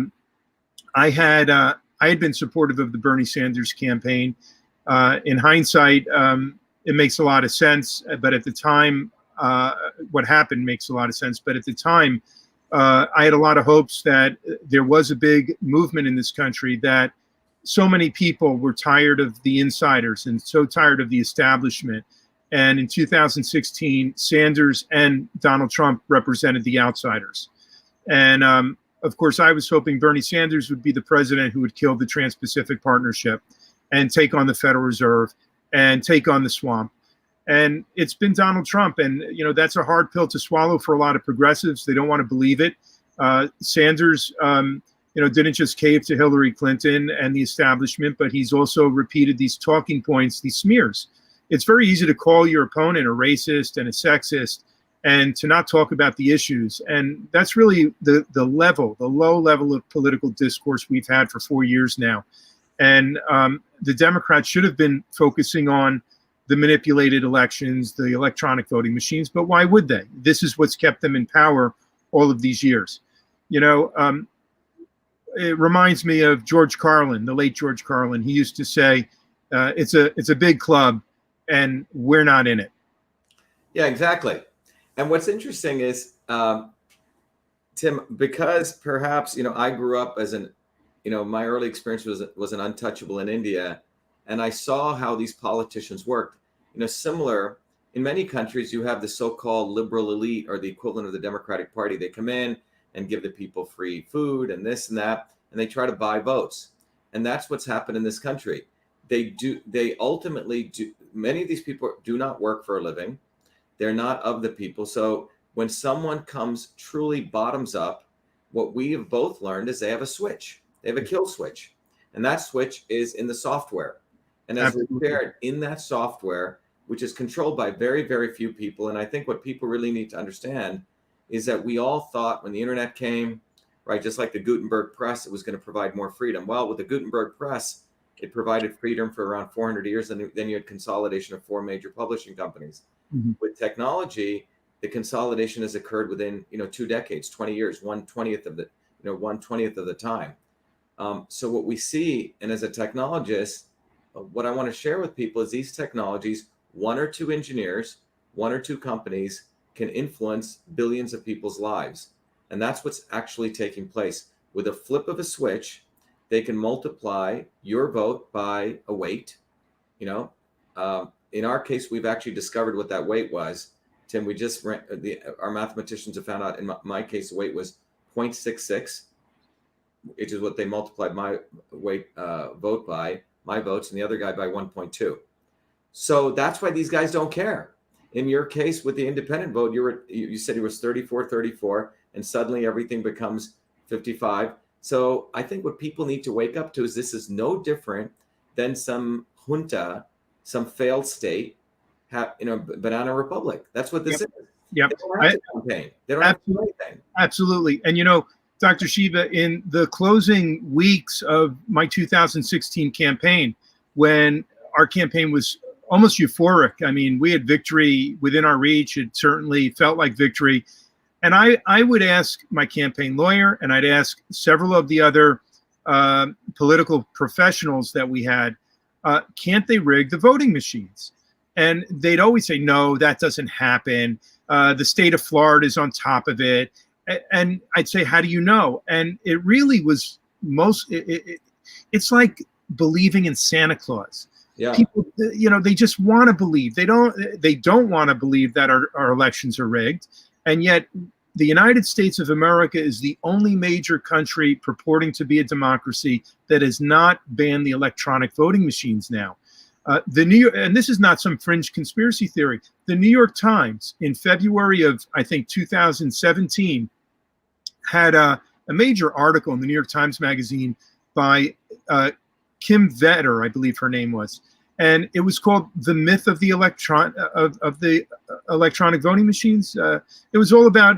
had been supportive of the Bernie Sanders campaign. In hindsight, it makes a lot of sense, but at the time, what happened makes a lot of sense. But at the time, I had a lot of hopes that there was a big movement in this country, that so many people were tired of the insiders and so tired of the establishment. And in 2016, Sanders and Donald Trump represented the outsiders. And of course, I was hoping Bernie Sanders would be the president who would kill the Trans-Pacific Partnership and take on the Federal Reserve and take on the swamp. And it's been Donald Trump. And, that's a hard pill to swallow for a lot of progressives. They don't want to believe it. Sanders, didn't just cave to Hillary Clinton and the establishment, but he's also repeated these talking points, these smears. It's very easy to call your opponent a racist and a sexist and to not talk about the issues. And that's really the low level of political discourse we've had for 4 years now. And the Democrats should have been focusing on the manipulated elections, the electronic voting machines, but why would they? This is what's kept them in power all of these years. It reminds me of George Carlin, the late George Carlin. He used to say, it's a big club and we're not in it. Yeah, exactly. And what's interesting is, Tim, because perhaps, I grew up as my early experience was an untouchable in India. And I saw how these politicians worked. Similar in many countries, you have the so-called liberal elite, or the equivalent of the Democratic Party. They come in and give the people free food and this and that, and they try to buy votes. And that's what's happened in this country. They ultimately do. Many of these people do not work for a living. They're not of the people. So when someone comes truly bottoms up, what we have both learned is they have a switch. They have a kill switch. And that switch is in the software. And as we shared, in that software, which is controlled by very, very few people. And I think what people really need to understand is that we all thought when the internet came, right, just like the Gutenberg press, it was going to provide more freedom. Well, with the Gutenberg press, it provided freedom for around 400 years. And then you had consolidation of 4 major publishing companies. Mm-hmm. With technology, the consolidation has occurred within 2 decades, 20 years, 1/20th of the 1/20th of the time. So what we see, and as a technologist, what I want to share with people is these technologies, 1 or 2 engineers, 1 or 2 companies can influence billions of people's lives. And that's what's actually taking place. With a flip of a switch, they can multiply your vote by a weight. In our case, we've actually discovered what that weight was. Tim, our mathematicians have found out, in my case, the weight was 0.66, which is what they multiplied my weight vote by, my votes, and the other guy by 1.2. So that's why these guys don't care. In your case, with the independent vote, you said it was 34, and suddenly everything becomes 55. So I think what people need to wake up to is this is no different than some junta, some failed state, banana republic. That's what this is. Yep. They don't have to campaign. They don't have to do anything. Absolutely. And Dr. Shiva, in the closing weeks of my 2016 campaign, when our campaign was almost euphoric, I mean, we had victory within our reach. It certainly felt like victory. And I would ask my campaign lawyer, and I'd ask several of the other political professionals that we had, can't they rig the voting machines? And they'd always say, no, that doesn't happen. The state of Florida is on top of it. And I'd say, how do you know? And it really was it's like believing in Santa Claus. Yeah. People, they just want to believe. They don't want to believe that our elections are rigged. And yet the United States of America is the only major country purporting to be a democracy that has not banned the electronic voting machines now. And this is not some fringe conspiracy theory. The New York Times in February of, I think, 2017 had a major article in the New York Times Magazine by Kim Vetter, I believe her name was, and it was called "The Myth of the Electronic Voting Machines." It was all about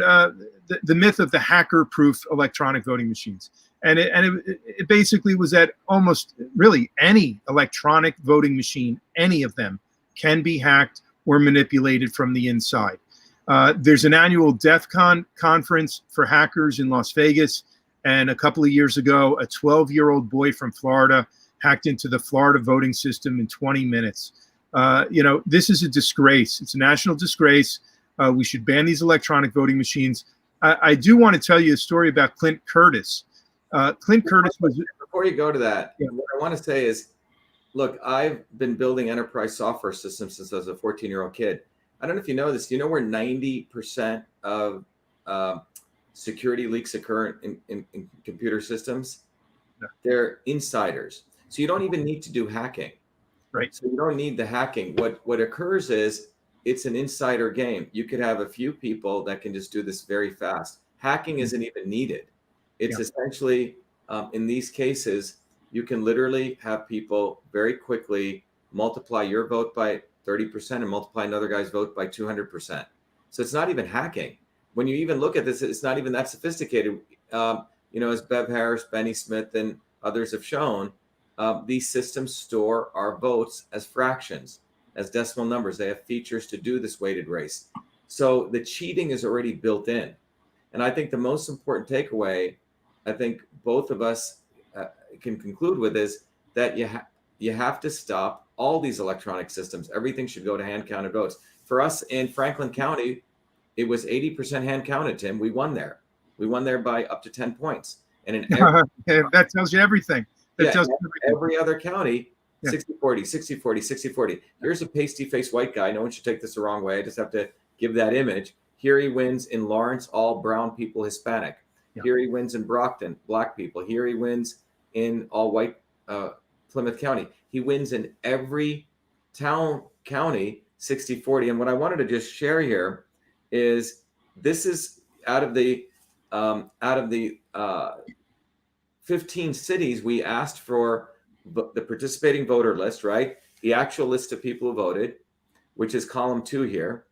the myth of the hacker-proof electronic voting machines. And it basically was that almost really any electronic voting machine, any of them, can be hacked or manipulated from the inside. There's an annual DEF CON conference for hackers in Las Vegas. And a couple of years ago, a 12-year-old boy from Florida hacked into the Florida voting system in 20 minutes. This is a disgrace. It's a national disgrace. We should ban these electronic voting machines. I do want to tell you a story about Clint Curtis. Clint Curtis was... Before you go to that, what I want to say is, look, I've been building enterprise software systems since I was a 14-year-old kid. I don't know if you know this. Do you know where 90% of security leaks occur in computer systems? No. They're insiders. So you don't even need to do hacking. Right. So you don't need the hacking. What occurs is it's an insider game. You could have a few people that can just do this very fast. Hacking isn't even needed. It's essentially, in these cases, you can literally have people very quickly multiply your vote by 30% and multiply another guy's vote by 200%. So it's not even hacking. When you even look at this, it's not even that sophisticated. As Bev Harris, Benny Smith, and others have shown, these systems store our votes as fractions, as decimal numbers. They have features to do this weighted race. So the cheating is already built in. And I think the most important takeaway, I think both of us can conclude with, is that you have to stop all these electronic systems. Everything should go to hand-counted votes. For us in Franklin County, it was 80% hand-counted, Tim. We won there. We won there by up to 10 points. And in that tells you everything. Every other county, 60-40, 60-40, 60-40. Here's a pasty-faced white guy. No one should take this the wrong way. I just have to give that image. Here he wins in Lawrence, all brown people, Hispanic. Yeah. Here he wins in Brockton, black people. Here he wins in all white Plymouth County. He wins in every county 60-40. And what I wanted to just share here is this is out of the 15 cities we asked for the participating voter list, right? The actual list of people who voted, which is column 2 here,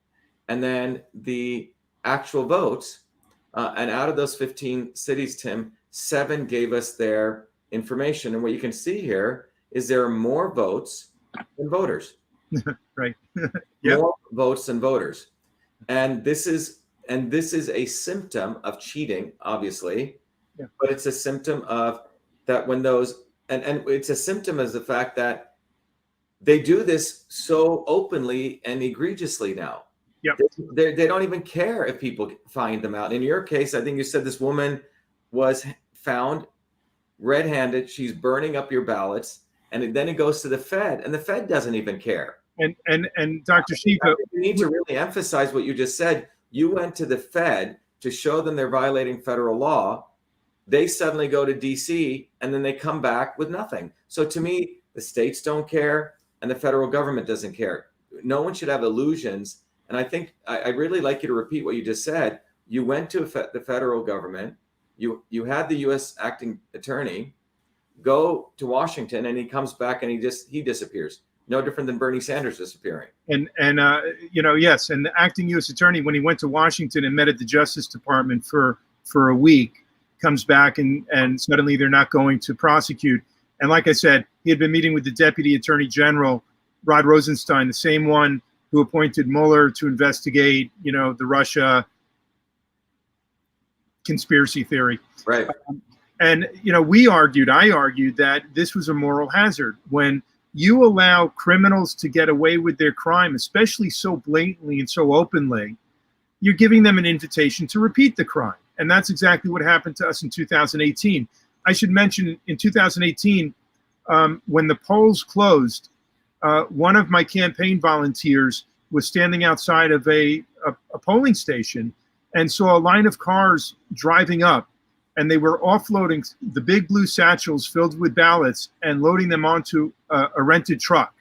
and then the actual votes. And out of those 15 cities, Tim, 7 gave us their information. And what you can see here is there are more votes than voters. Right. Yep. More votes than voters. And this is a symptom of cheating, obviously. Yeah. But it's a symptom of that when those and it's a symptom of the fact that they do this so openly and egregiously now. Yep. They don't even care if people find them out. In your case, I think you said this woman was found red-handed. She's burning up your ballots, and then it goes to the Fed, and the Fed doesn't even care. And Dr. Shiva, you need to really emphasize what you just said. You went to the Fed to show them they're violating federal law. They suddenly go to DC, and then they come back with nothing. So to me, the states don't care, and the federal government doesn't care. No one should have illusions. And I think I really like you to repeat what you just said. You went to the federal government. You had the U.S. acting attorney go to Washington, and he comes back and he disappears. No different than Bernie Sanders disappearing. And yes, and the acting U.S. attorney, when he went to Washington and met at the Justice Department for a week, comes back and suddenly they're not going to prosecute. And like I said, he had been meeting with the Deputy Attorney General, Rod Rosenstein, the same one who appointed Mueller to investigate, the Russia conspiracy theory. Right. And, I argued that this was a moral hazard. When you allow criminals to get away with their crime, especially so blatantly and so openly, you're giving them an invitation to repeat the crime. And that's exactly what happened to us in 2018. I should mention in 2018, when the polls closed, one of my campaign volunteers was standing outside of a polling station and saw a line of cars driving up, and they were offloading the big blue satchels filled with ballots and loading them onto a rented truck.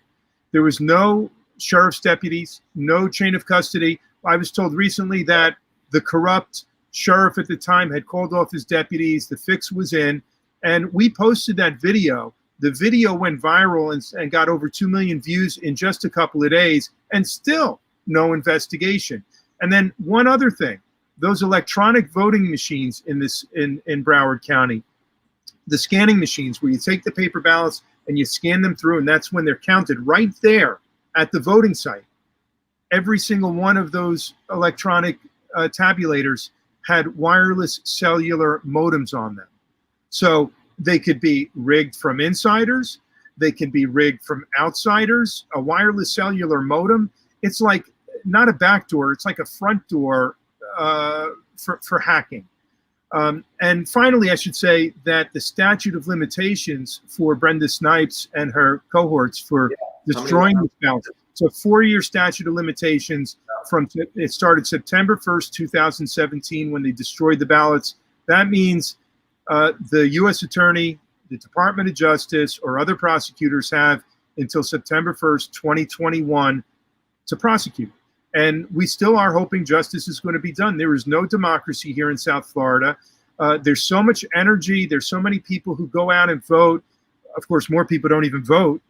There was no sheriff's deputies, no chain of custody. I was told recently that the corrupt sheriff at the time had called off his deputies. The fix was in, and we posted that video. The video went viral and got over 2 million views in just a couple of days, and still no investigation. And then one other thing, those electronic voting machines in Broward County, the scanning machines where you take the paper ballots and you scan them through, and that's when they're counted right there at the voting site. Every single one of those electronic tabulators had wireless cellular modems on them. So they could be rigged from insiders. They can be rigged from outsiders. A wireless cellular modem, it's like not a back door, it's like a front door for hacking. And finally, I should say that the statute of limitations for Brenda Snipes and her cohorts for destroying the ballots. So 4-year statute of limitations it started September 1st, 2017 when they destroyed the ballots. That means the U.S. Attorney, the Department of Justice, or other prosecutors have until September 1st, 2021 to prosecute. And we still are hoping justice is going to be done. There is no democracy here in South Florida. There's so much energy. There's so many people who go out and vote. Of course, more people don't even vote.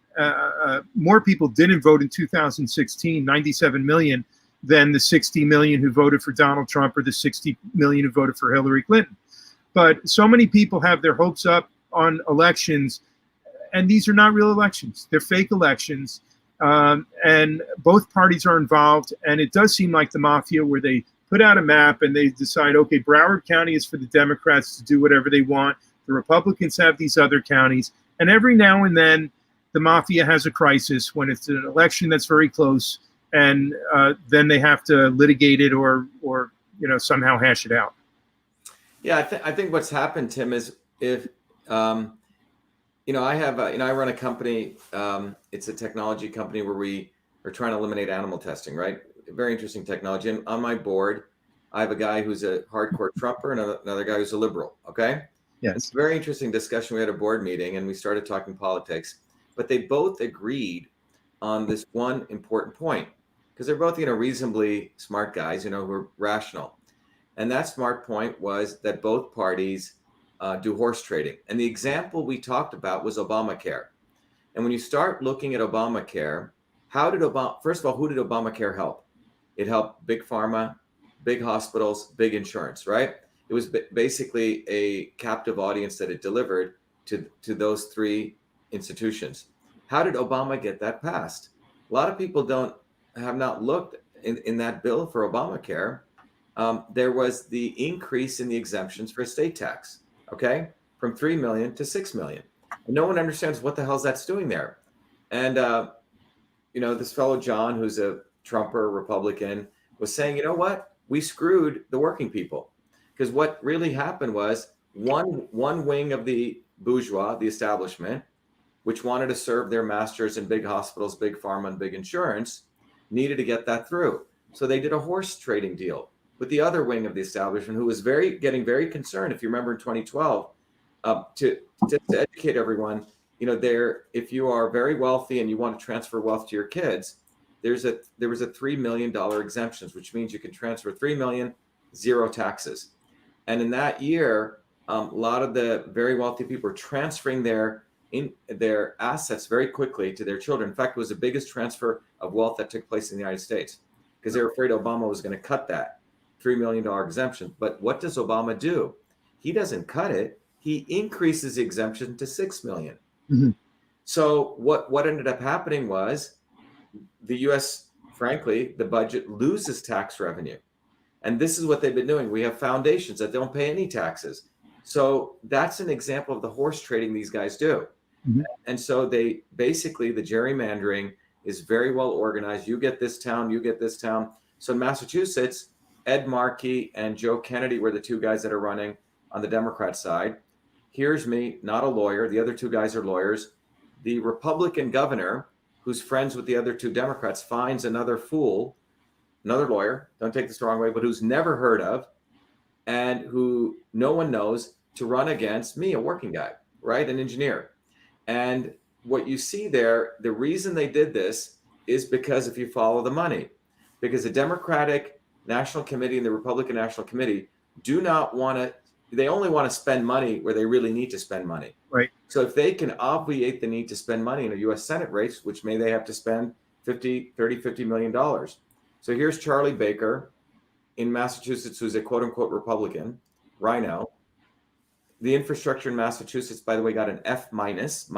More people didn't vote in 2016, 97 million, than the 60 million who voted for Donald Trump or the 60 million who voted for Hillary Clinton. But so many people have their hopes up on elections, and these are not real elections. They're fake elections, and both parties are involved. And it does seem like the mafia, where they put out a map and they decide, okay, Broward County is for the Democrats to do whatever they want. The Republicans have these other counties. And every now and then, the mafia has a crisis when it's an election that's very close, and then they have to litigate it or somehow hash it out. Yeah, I think what's happened, Tim, is if I have I run a company. It's a technology company where we are trying to eliminate animal testing. Right, very interesting technology. And on my board, I have a guy who's a hardcore Trumper and another guy who's a liberal. Okay, Yes. Very interesting discussion. We had a board meeting and we started talking politics, but they both agreed on this one important point because they're both, reasonably smart guys, who are rational. And that smart point was that both parties do horse trading. And the example we talked about was Obamacare. And when you start looking at Obamacare, first of all, who did Obamacare help? It helped big pharma, big hospitals, big insurance, right? It was basically a captive audience that it delivered to those three institutions. How did Obama get that passed? A lot of people have not looked in that bill for Obamacare. There was the increase in the exemptions for estate tax, okay, from 3 million to 6 million. And no one understands what the hell's that's doing there. And this fellow John, who's a Trumper Republican, was saying, you know what? We screwed the working people. Because what really happened was one wing of the bourgeois, the establishment, which wanted to serve their masters in big hospitals, big pharma, and big insurance, needed to get that through. So they did a horse trading deal with the other wing of the establishment, who was getting very concerned. If you remember in 2012, to educate everyone, if you are very wealthy and you want to transfer wealth to your kids, there was a $3 million exemptions, which means you can transfer 3 million, 0 taxes. And in that year, a lot of the very wealthy people were transferring their assets very quickly to their children. In fact, it was the biggest transfer of wealth that took place in the United States because they were afraid Obama was going to cut that $3 million exemption. But what does Obama do? He doesn't cut it. He increases the exemption to 6 million. Mm-hmm. So what ended up happening was the U.S., frankly, the budget loses tax revenue. And this is what they've been doing. We have foundations that don't pay any taxes. So that's an example of the horse trading these guys do. Mm-hmm. And so the gerrymandering is very well organized. You get this town, you get this town. So in Massachusetts, Ed Markey and Joe Kennedy were the two guys that are running on the Democrat side. Here's me, not a lawyer. The other two guys are lawyers. The Republican governor, who's friends with the other two Democrats, finds another fool, another lawyer, don't take this the wrong way, but who's never heard of and who no one knows, to run against me, a working guy, right? An engineer. And what you see there, the reason they did this is because if you follow the money, because the Democratic National Committee and the Republican National Committee they only want to spend money where they really need to spend money. Right. So if they can obviate the need to spend money in a U.S. Senate race, which they have to spend $50 million. So here's Charlie Baker in Massachusetts, who's a quote unquote Republican, Rhino. The infrastructure in Massachusetts, by the way, got an F minus,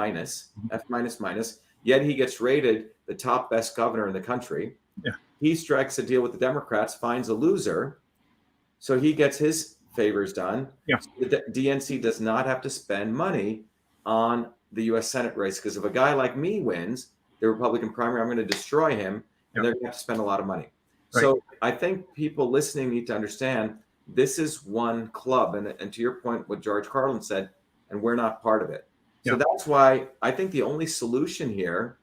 yet he gets rated the top best governor in the country. Yeah. He strikes a deal with the Democrats, finds a loser. So he gets his favors done. Yeah. The DNC does not have to spend money on the U.S. Senate race, because if a guy like me wins the Republican primary, I'm going to destroy him, and they're going to have to spend a lot of money. Right. So I think people listening need to understand this is one club, and to your point, what George Carlin said, and we're not part of it. So that's why I think the only solution here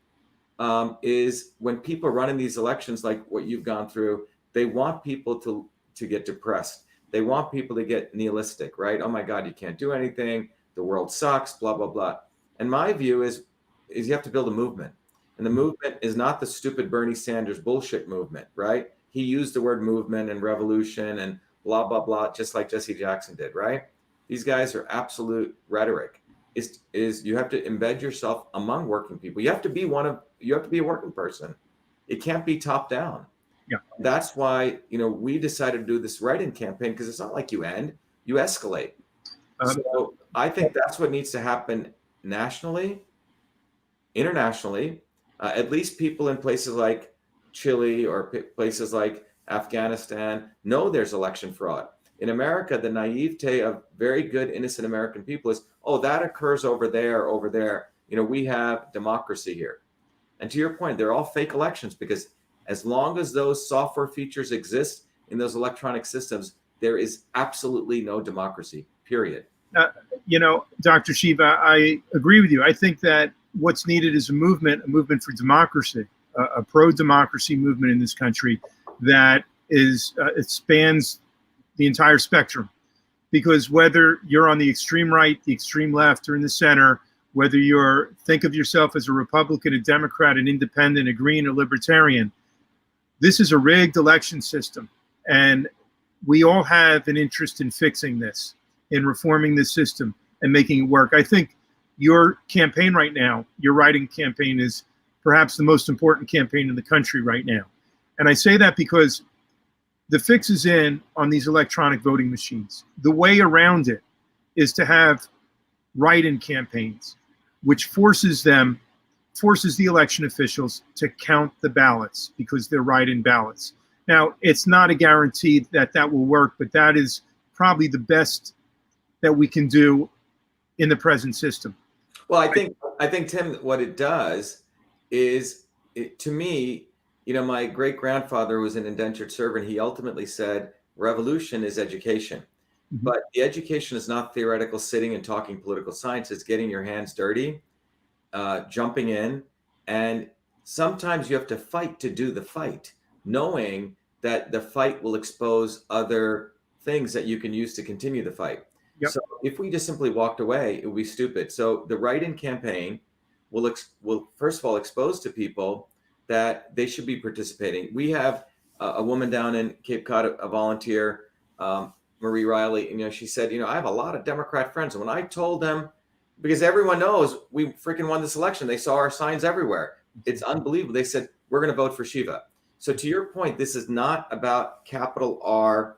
is when people run in these elections like what you've gone through, they want people to get depressed. They want people to get nihilistic, right? Oh my God, you can't do anything. The world sucks, blah, blah, blah. And my view is you have to build a movement. And the movement is not the stupid Bernie Sanders bullshit movement, right? He used the word movement and revolution and blah, blah, blah, just like Jesse Jackson did, right? These guys are absolute rhetoric. Is you have to embed yourself among working people. You have to be a working person. It can't be top down. Yeah. That's why, we decided to do this write-in campaign, because it's not like you end, you escalate. So I think that's what needs to happen nationally, internationally. At least people in places like Chile or places like Afghanistan know there's election fraud. In America, the naivete of very good, innocent American people is, oh, that occurs over there. We have democracy here. And to your point, they're all fake elections, because as long as those software features exist in those electronic systems, there is absolutely no democracy, period. Dr. Shiva, I agree with you. I think that what's needed is a movement for democracy, a pro-democracy movement in this country that it spans the entire spectrum. because whether you're on the extreme right, the extreme left, or in the center, whether you're think of yourself as a Republican, a Democrat, an independent, a green, a libertarian, this is a rigged election system. And we all have an interest in fixing this, in reforming this system and making it work. I think your campaign right now, your writing campaign, is perhaps the most important campaign in the country right now. And I say that because the fix is in on these electronic voting machines. The way around it is to have write-in campaigns, which forces the election officials to count the ballots because they're write-in ballots. Now, it's not a guarantee that that will work, but that is probably the best that we can do in the present system. Well, I think Tim, what it does is, to me, you know, my great grandfather was an indentured servant. He ultimately said, revolution is education. Mm-hmm. But the education is not theoretical sitting and talking political science. It's getting your hands dirty, jumping in. And sometimes you have to fight to do the fight, knowing that the fight will expose other things that you can use to continue the fight. Yep. So if we just simply walked away, it would be stupid. So the write-in campaign will first of all expose to people that they should be participating. We have a woman down in Cape Cod, a volunteer, Marie Riley, you know, she said, you know, I have a lot of Democrat friends. And when I told them, because everyone knows we freaking won this election, they saw our signs everywhere. It's unbelievable. They said, we're going to vote for Shiva. So to your point, this is not about capital R,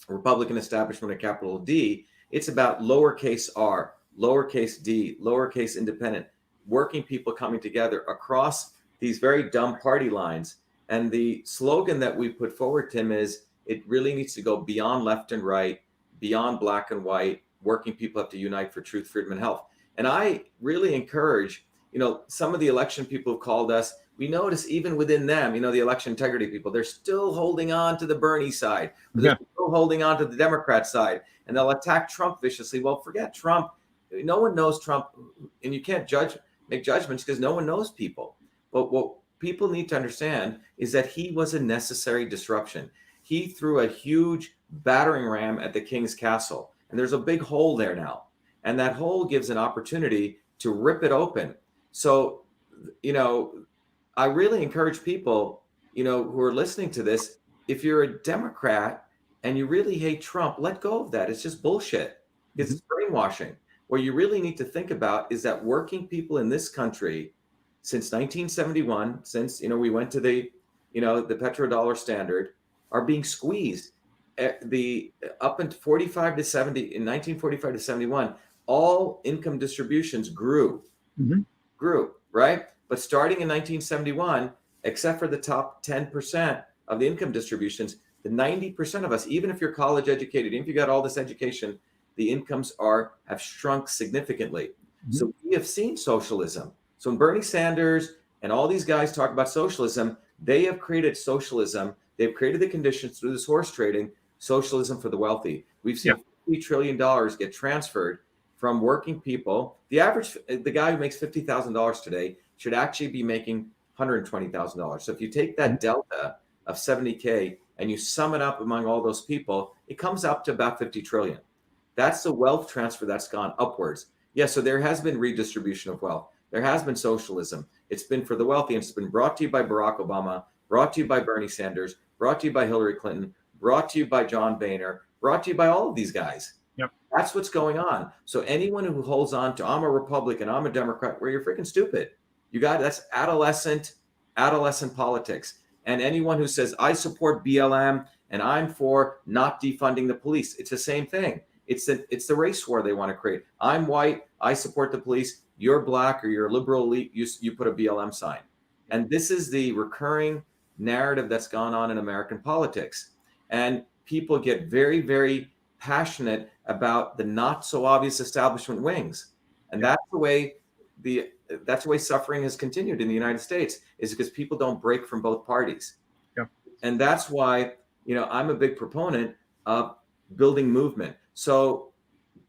Republican establishment, or capital D. It's about lowercase r, lowercase d, lowercase independent, working people coming together across these very dumb party lines. And the slogan that we put forward, Tim, is it really needs to go beyond left and right, beyond black and white. Working people have to unite for truth, freedom, and health. And I really encourage, you know, some of the election people have called us. We notice even within them, you know, the election integrity people, they're still holding on to the Bernie side, or they're still holding on to the Democrat side, and they'll attack Trump viciously. Well, forget Trump. No one knows Trump, and you can't make judgments because no one knows people. But what people need to understand is that he was a necessary disruption. He threw a huge battering ram at the king's castle, and there's a big hole there now. And that hole gives an opportunity to rip it open. So, you know, I really encourage people, you know, who are listening to this, if you're a Democrat and you really hate Trump, let go of that. It's just bullshit. It's brainwashing. What you really need to think about is that working people in this country since 1971, since, you know, we went to the, you know, the petrodollar standard, are being squeezed. Up in 45 to 70, in 1945 to 71, all income distributions grew, right? But starting in 1971, except for the top 10% of the income distributions, the 90% of us, even if you're college educated, even if you got all this education, the incomes have shrunk significantly. So we have seen socialism. So when Bernie Sanders and all these guys talk about socialism, they have created socialism. They've created the conditions through this horse trading, socialism for the wealthy. We've seen $50 trillion get transferred from working people. The guy who makes $50,000 today should actually be making $120,000. So if you take that delta of 70K and you sum it up among all those people, it comes up to about 50 trillion. That's the wealth transfer that's gone upwards. Yes, so there has been redistribution of wealth. There has been socialism. It's been for the wealthy, and it's been brought to you by Barack Obama, brought to you by Bernie Sanders, brought to you by Hillary Clinton, brought to you by John Boehner, brought to you by all of these guys. Yep. That's what's going on. So anyone who holds on to, I'm a Republican, I'm a Democrat, well, you're freaking stupid. That's adolescent politics. And anyone who says, I support BLM and I'm for not defunding the police, it's the same thing. It's the race war they want to create. I'm white, I support the police. You're black or you're a liberal elite, you put a BLM sign. And this is the recurring narrative that's gone on in American politics. And people get very, very passionate about the not so obvious establishment wings. And that's the way suffering has continued in the United States, is because people don't break from both parties. Yeah. And that's why, you know, I'm a big proponent of building movement. So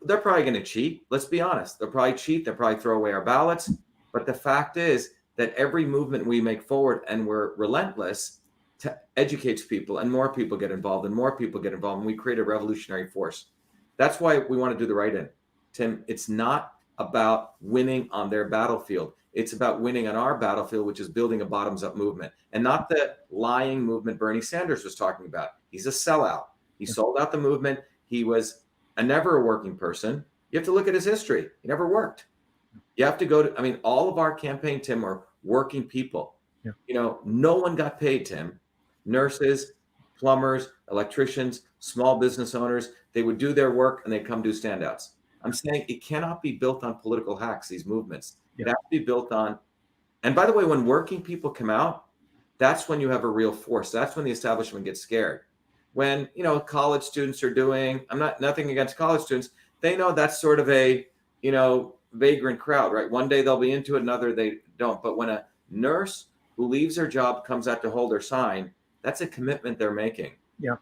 they're probably going to cheat. Let's be honest. They'll probably cheat. They'll probably throw away our ballots. But the fact is that every movement we make forward, and we're relentless, educates people, and more people get involved, and more people get involved, and we create a revolutionary force. That's why we want to do the write-in, Tim. It's not about winning on their battlefield. It's about winning on our battlefield, which is building a bottoms-up movement, and not the lying movement Bernie Sanders was talking about. He's a sellout. He sold out the movement. He was never a working person. You have to look at his history. He never worked. You have to go to, I mean, all of our campaign, Tim, are working people. Yeah. You know, no one got paid, Tim. Nurses, plumbers, electricians, small business owners, they would do their work and they'd come do standouts. I'm saying it cannot be built on political hacks, these movements. It has to be built on, and by the way, when working people come out, that's when you have a real force. That's when the establishment gets scared. When, you know, college students are doing, nothing against college students, they know that's sort of a, you know, vagrant crowd, right? One day they'll be into it, another they don't. But when a nurse who leaves her job comes out to hold her sign, that's a commitment they're making. Yeah.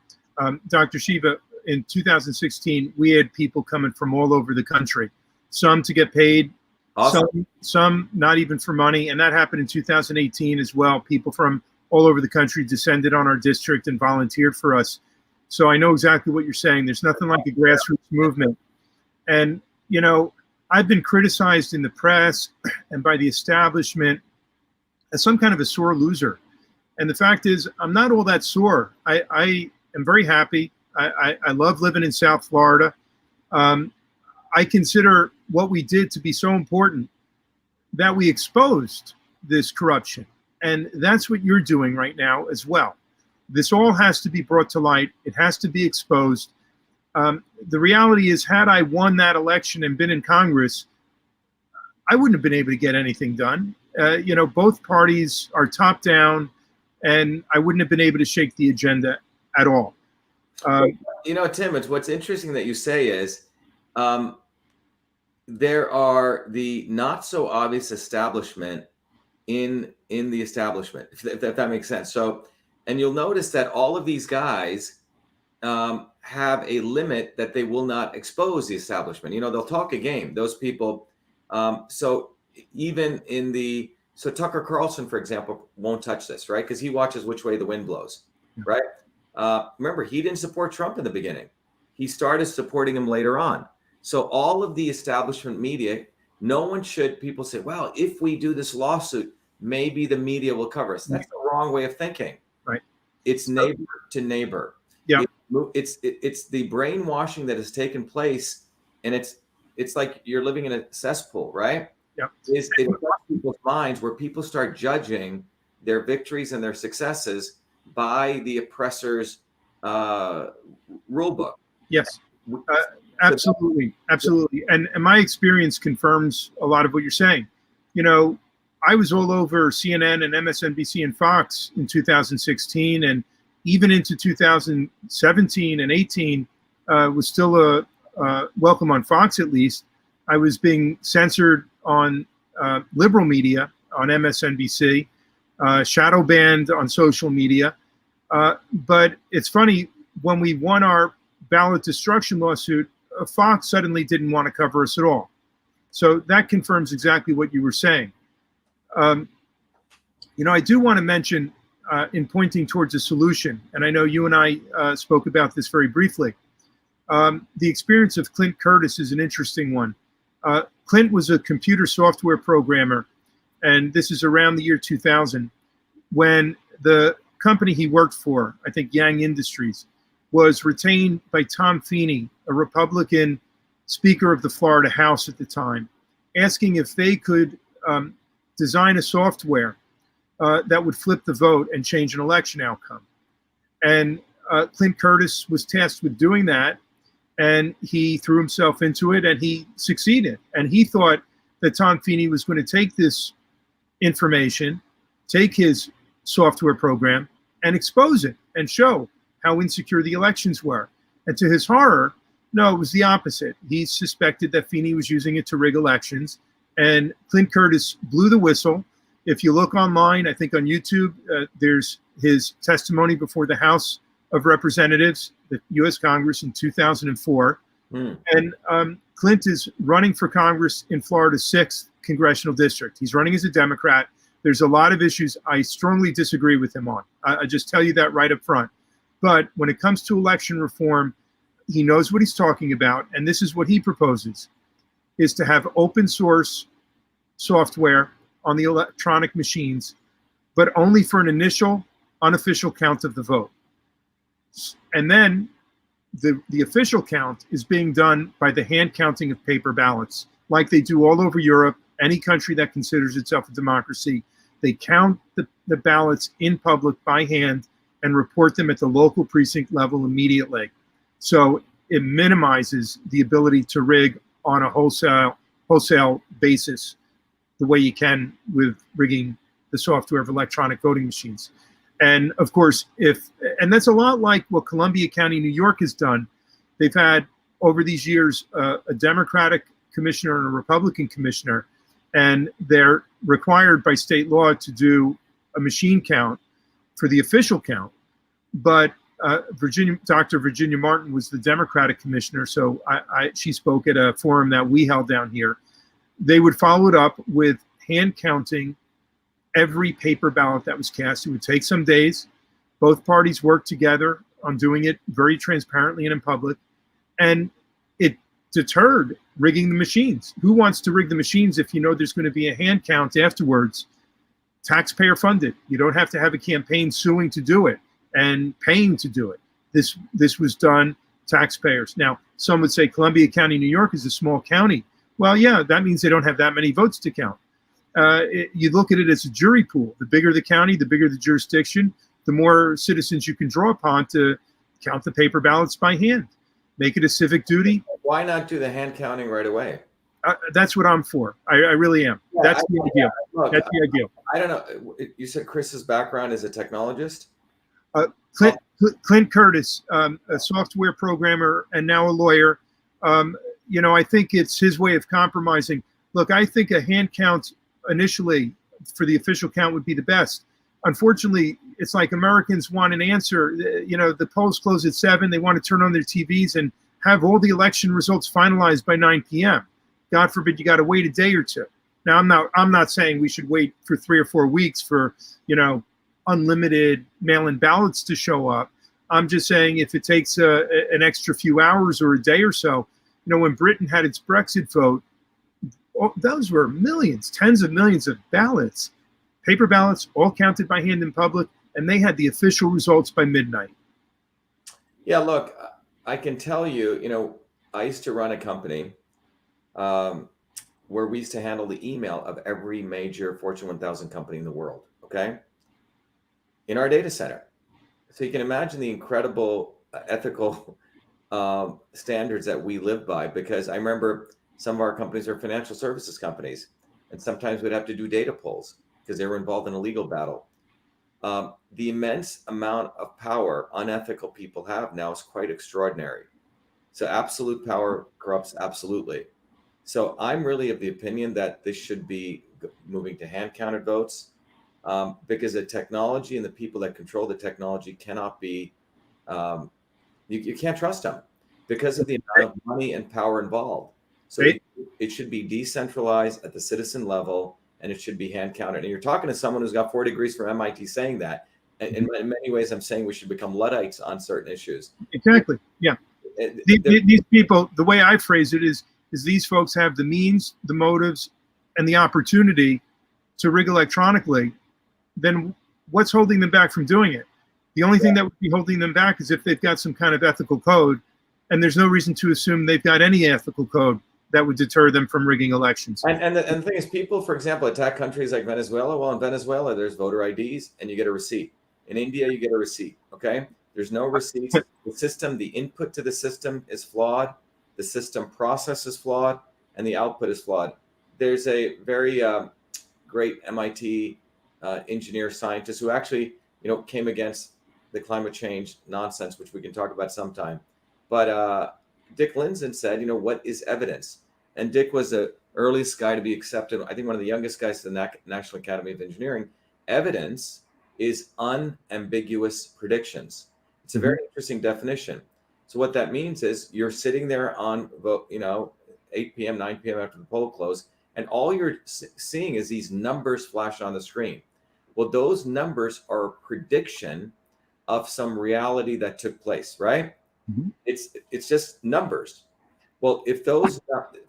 Dr. Shiva, in 2016, we had people coming from all over the country, some to get paid, awesome. Some not even for money. And that happened in 2018 as well. People from all over the country descended on our district and volunteered for us. So I know exactly what you're saying. There's nothing like a grassroots movement. And, you know, I've been criticized in the press and by the establishment as some kind of a sore loser. And the fact is, I'm not all that sore. I am very happy. I love living in South Florida. I consider what we did to be so important that we exposed this corruption. And that's what you're doing right now as well. This all has to be brought to light. It has to be exposed. The reality is, had I won that election and been in Congress, I wouldn't have been able to get anything done. You know, both parties are top down, and I wouldn't have been able to shake the agenda at all. You know, Tim, what's interesting that you say is there are the not so obvious establishment in the establishment, if that makes sense. So, and you'll notice that all of these guys have a limit that they will not expose the establishment. You know, they'll talk a game, those people. So even so Tucker Carlson, for example, won't touch this, right? Because he watches which way the wind blows, right? Remember, he didn't support Trump in the beginning. He started supporting him later on. So all of the establishment media, people say, well, if we do this lawsuit, maybe the media will cover us. That's the wrong way of thinking. Right. It's neighbor to neighbor. Yeah. It's the brainwashing that has taken place, and it's like you're living in a cesspool, right? Yeah. It affects people's minds where people start judging their victories and their successes by the oppressor's rule book. Yes. Absolutely. And my experience confirms a lot of what you're saying. You know, I was all over CNN and MSNBC and Fox in 2016, and even into 2017 and 18 was still a welcome on Fox, at least. I was being censored on liberal media, on MSNBC, shadow banned on social media. But it's funny, when we won our ballot destruction lawsuit, Fox suddenly didn't want to cover us at all. So that confirms exactly what you were saying. You know, I do want to mention, in pointing towards a solution, and I know you and I spoke about this very briefly, the experience of Clint Curtis is an interesting one. Clint was a computer software programmer, and this is around the year 2000, when the company he worked for, I think Yang Industries, was retained by Tom Feeney, a Republican Speaker of the Florida House at the time, asking if they could design a software that would flip the vote and change an election outcome. And Clint Curtis was tasked with doing that, and he threw himself into it, and he succeeded. And he thought that Tom Feeney was going to take this information, take his software program, and expose it and show how insecure the elections were. And to his horror, no, it was the opposite. He suspected that Feeney was using it to rig elections, and Clint Curtis blew the whistle. If you look online, I think on YouTube, there's his testimony before the House of Representatives, the U.S. Congress in 2004. And Clint is running for Congress in Florida's 6th congressional district. He's running as a Democrat. There's a lot of issues I strongly disagree with him on. I just tell you that right up front. But when it comes to election reform, he knows what he's talking about, and this is what he proposes, is to have open source software on the electronic machines, but only for an initial unofficial count of the vote. And then the official count is being done by the hand counting of paper ballots, like they do all over Europe, any country that considers itself a democracy. They count the ballots in public by hand and report them at the local precinct level immediately. So it minimizes the ability to rig on a wholesale basis the way you can with rigging the software of electronic voting machines. And of course, and that's a lot like what Columbia County, New York has done. They've had over these years a Democratic commissioner and a Republican commissioner, and they're required by state law to do a machine count for the official count. But Dr. Virginia Martin was the Democratic commissioner, so she spoke at a forum that we held down here. They would follow it up with hand counting every paper ballot that was cast. It would take some days. Both parties worked together on doing it very transparently and in public, and it deterred rigging the machines. Who wants to rig the machines if you know there's going to be a hand count afterwards? Taxpayer funded. You don't have to have a campaign suing to do it and paying to do it. This was done taxpayers. Now, some would say Columbia County, New York is a small county. Well, yeah, that means they don't have that many votes to count. You look at it as a jury pool. The bigger the county, the bigger the jurisdiction, the more citizens you can draw upon to count the paper ballots by hand. Make it a civic duty. Why not do the hand counting right away? That's what I'm for. I really am. Yeah, that's the ideal. Look, that's the ideal. I don't know. You said Chris's background is a technologist? Clint Curtis, a software programmer and now a lawyer. I think it's his way of compromising. Look, I think a hand count initially for the official count would be the best. Unfortunately, it's like Americans want an answer. The polls close at 7. They want to turn on their TVs and have all the election results finalized by 9 p.m. God forbid you got to wait a day or two. Now, I'm not saying we should wait for 3 or 4 weeks for, unlimited mail-in ballots to show up. I'm just saying if it takes an extra few hours or a day or so, when Britain had its Brexit vote, those were millions, tens of millions of ballots, paper ballots, all counted by hand in public, and they had the official results by midnight. Yeah, look, I can tell you, I used to run a company where we used to handle the email of every major Fortune 1000 company in the world, okay? In our data center. So you can imagine the incredible ethical standards that we live by, because I remember some of our companies are financial services companies, and sometimes we'd have to do data polls because they were involved in a legal battle. The immense amount of power unethical people have now is quite extraordinary. So absolute power corrupts absolutely. So I'm really of the opinion that this should be moving to hand counted votes, because the technology and the people that control the technology cannot be, you can't trust them because of the amount of money and power involved. So it should be decentralized at the citizen level, and it should be hand counted. And you're talking to someone who's got 4 degrees from MIT saying that. And in many ways, I'm saying we should become Luddites on certain issues. Exactly. Yeah. These people, the way I phrase it is these folks have the means, the motives, and the opportunity to rig electronically. Then what's holding them back from doing it? The only thing that would be holding them back is if they've got some kind of ethical code, and there's no reason to assume they've got any ethical code that would deter them from rigging elections. And the thing is, people, for example, attack countries like Venezuela. Well, in Venezuela, there's voter IDs and you get a receipt. In India, you get a receipt, okay? There's no receipts. The system, the input to the system is flawed. The system process is flawed, and the output is flawed. There's a very great MIT engineer scientist who actually, came against the climate change nonsense, which we can talk about sometime. But Dick Lindzen said, what is evidence? And Dick was the earliest guy to be accepted, I think one of the youngest guys to the National Academy of Engineering. Evidence is unambiguous predictions. It's a very interesting definition. So what that means is you're sitting there on, 8 p.m., 9 p.m. after the poll closed, and all you're seeing is these numbers flash on the screen. Well, those numbers are a prediction of some reality that took place, right? Mhm. It's just numbers. Well, if those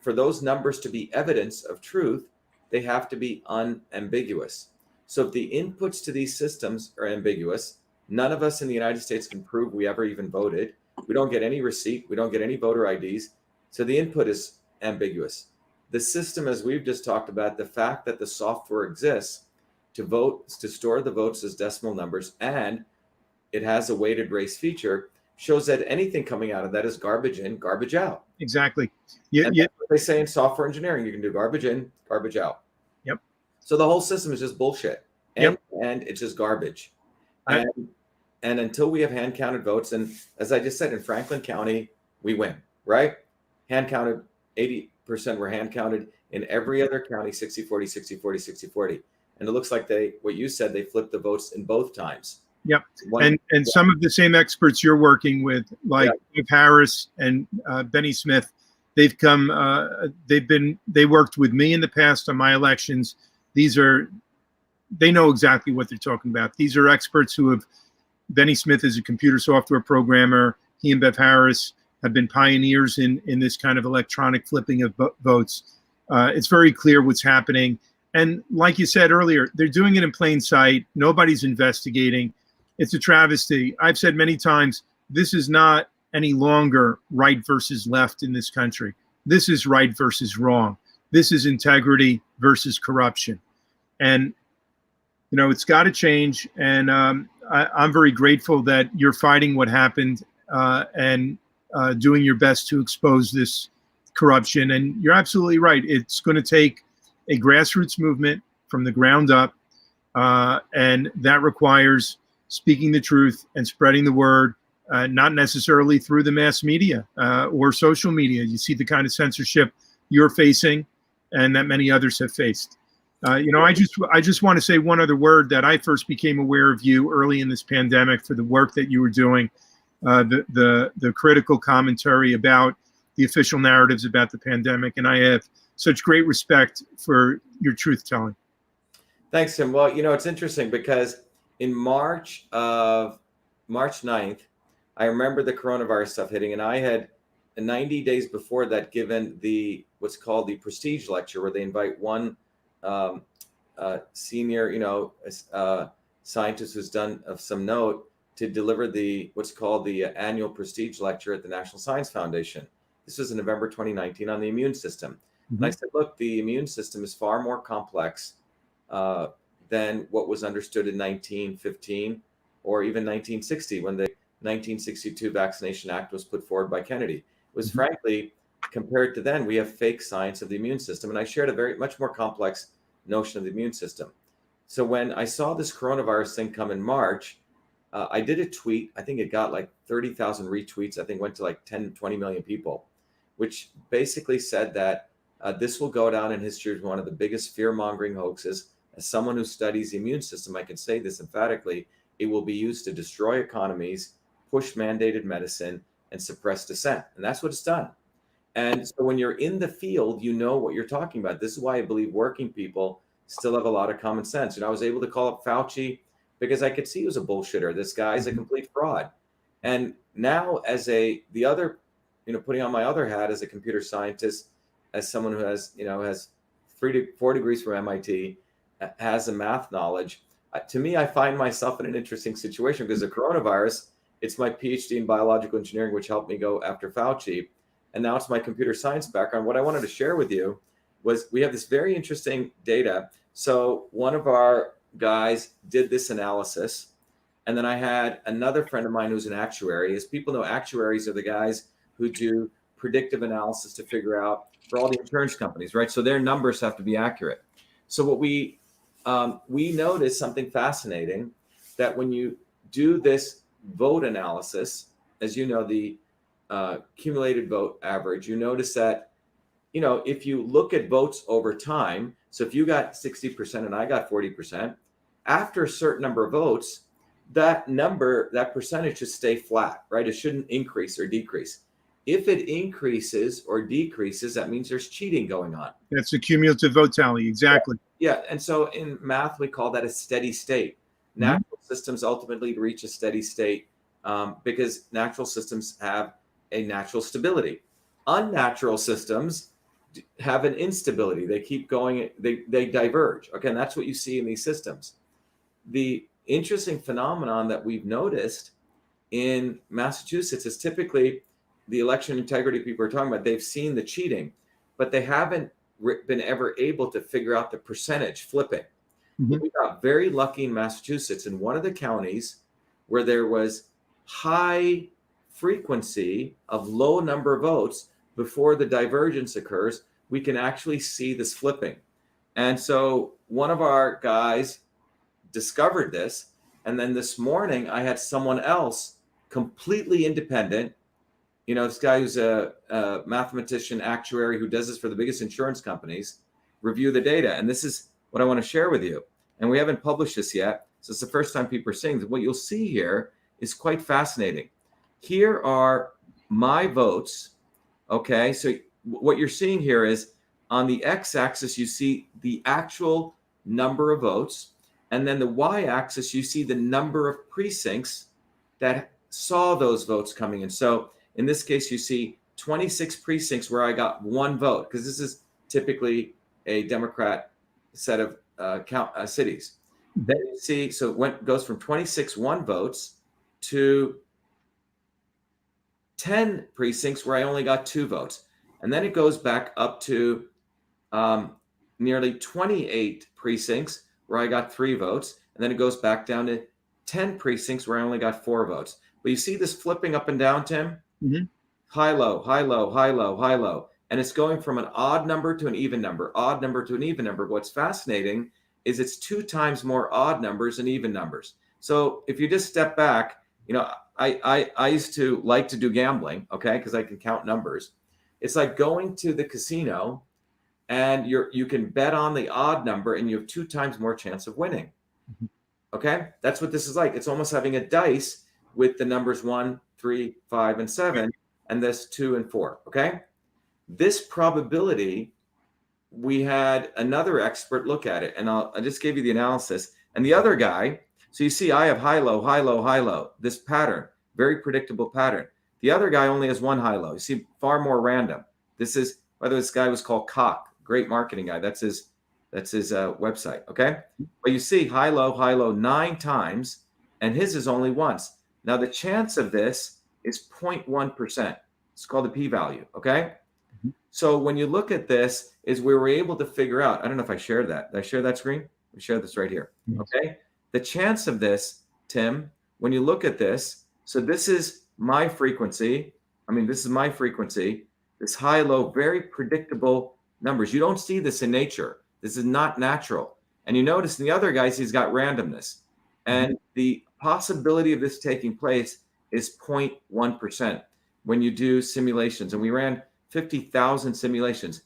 for those numbers to be evidence of truth, they have to be unambiguous. So if the inputs to these systems are ambiguous, none of us in the United States can prove we ever even voted. We don't get any receipt. We don't get any voter IDs. So the input is ambiguous. The system, as we've just talked about, the fact that the software exists to vote, to store the votes as decimal numbers, and it has a weighted race feature, shows that anything coming out of that is garbage in, garbage out. Exactly. Yeah. And Yeah. that's what they say in software engineering. You can do garbage in, garbage out. Yep. So the whole system is just bullshit. And it's just garbage. I- And until we have hand counted votes, and as I just said, in Franklin County, we win, right? Hand counted, 80% were hand counted. In every other county, 60-40, 60-40, 60-40. And it looks like what you said, they flipped the votes in both times. Yep. And some of the same experts you're working with, like Dave Harris and Benny Smith, they've come, they worked with me in the past on my elections. They know exactly what they're talking about. These are experts Benny Smith is a computer software programmer. He and Bev Harris have been pioneers in this kind of electronic flipping of votes. It's very clear what's happening. And like you said earlier, they're doing it in plain sight. Nobody's investigating. It's a travesty. I've said many times, this is not any longer right versus left in this country. This is right versus wrong. This is integrity versus corruption. And, it's got to change. And I'm very grateful that you're fighting what happened and doing your best to expose this corruption. And you're absolutely right. It's going to take a grassroots movement from the ground up. And that requires speaking the truth and spreading the word, not necessarily through the mass media or social media. You see the kind of censorship you're facing and that many others have faced. I just want to say one other word, that I first became aware of you early in this pandemic for the work that you were doing, the critical commentary about the official narratives about the pandemic. And I have such great respect for your truth telling. Thanks, Tim. Well, it's interesting because in March 9th, I remember the coronavirus stuff hitting, and I had 90 days before that given what's called the prestige lecture, where they invite one senior, scientist who's done of some note to deliver what's called the annual prestige lecture at the National Science Foundation. This was in November 2019 on the immune system. Mm-hmm. And I said, look, the immune system is far more complex than what was understood in 1915 or even 1960, when the 1962 Vaccination Act was put forward by Kennedy. It was frankly, compared to then, we have fake science of the immune system. And I shared a very much more complex notion of the immune system. So when I saw this coronavirus thing come in March, I did a tweet. I think it got like 30,000 retweets. I think went to like 10, 20 million people, which basically said that this will go down in history as one of the biggest fear-mongering hoaxes. As someone who studies the immune system, I can say this emphatically: it will be used to destroy economies, push mandated medicine, and suppress dissent. And that's what it's done. And so when you're in the field, you know what you're talking about. This is why I believe working people still have a lot of common sense. I was able to call up Fauci because I could see he was a bullshitter. This guy's a complete fraud. And now putting on my other hat as a computer scientist, as someone who has 4 degrees from MIT, has a math knowledge, to me, I find myself in an interesting situation because the coronavirus, it's my PhD in biological engineering, which helped me go after Fauci. And now it's my computer science background. What I wanted to share with you was we have this very interesting data. So one of our guys did this analysis. And then I had another friend of mine who's an actuary. As people know, actuaries are the guys who do predictive analysis to figure out for all the insurance companies, right? So their numbers have to be accurate. So what we noticed something fascinating, that when you do this vote analysis, as you know, the cumulated vote average, you notice that, if you look at votes over time, so if you got 60% and I got 40%, after a certain number of votes, that percentage should stay flat, right? It shouldn't increase or decrease. If it increases or decreases, that means there's cheating going on. That's the cumulative vote tally, exactly. Yeah, and so in math, we call that a steady state. Natural systems ultimately reach a steady state because natural systems have a natural stability. Unnatural systems have an instability. They keep going, they diverge. Okay, and that's what you see in these systems. The interesting phenomenon that we've noticed in Massachusetts is typically the election integrity people are talking about, they've seen the cheating, but they haven't been ever able to figure out the percentage flipping. We got very lucky in Massachusetts in one of the counties where there was high frequency of low number of votes before the divergence occurs. We can actually see this flipping. And so one of our guys discovered this. And then this morning I had someone else completely independent, this guy who's a mathematician, actuary, who does this for the biggest insurance companies, review the data. And this is what I want to share with you. And we haven't published this yet, so it's the first time people are seeing this. What you'll see here is quite fascinating. Here are my votes. Okay, so what you're seeing here is on the x-axis, you see the actual number of votes. And then the y-axis, you see the number of precincts that saw those votes coming in. So in this case, you see 26 precincts where I got one vote, because this is typically a Democrat set of cities. Then you see, so it goes from 26 one votes to 10 precincts where I only got 2 votes. And then it goes back up to nearly 28 precincts where I got 3 votes. And then it goes back down to 10 precincts where I only got 4 votes. But you see this flipping up and down, Tim? High, low, high, low, high, low, high, low. And it's going from an odd number to an even number, odd number to an even number. What's fascinating is it's 2 times more odd numbers than even numbers. So if you just step back, I used to like to do gambling, okay, because I can count numbers. It's like going to the casino and you can bet on the odd number and you have 2 times more chance of winning. Okay, that's what this is like. It's almost having a dice with the numbers 1, 3, 5, and 7, and this 2 and 4. Okay. This probability, we had another expert look at it, and I just gave you the analysis. And the other guy, so you see I have high, low, high, low, high, low, this pattern, very predictable pattern. The other guy only has 1 high, low. You see, far more random. This is, whether this guy was called Cock, great marketing guy. That's his website, okay? But you see high, low 9 times, and his is only once. Now the chance of this is 0.1%. It's called the p-value, okay? So when you look at this, is we were able to figure out, I don't know if I shared that. Did I share that screen? We shared this right here, okay? The chance of this, Tim, when you look at this, so this is my frequency. This is my frequency, this high, low, very predictable numbers. You don't see this in nature. This is not natural. And you notice in the other guys, he's got randomness. And the possibility of this taking place is 0.1% when you do simulations. And we ran 50,000 simulations.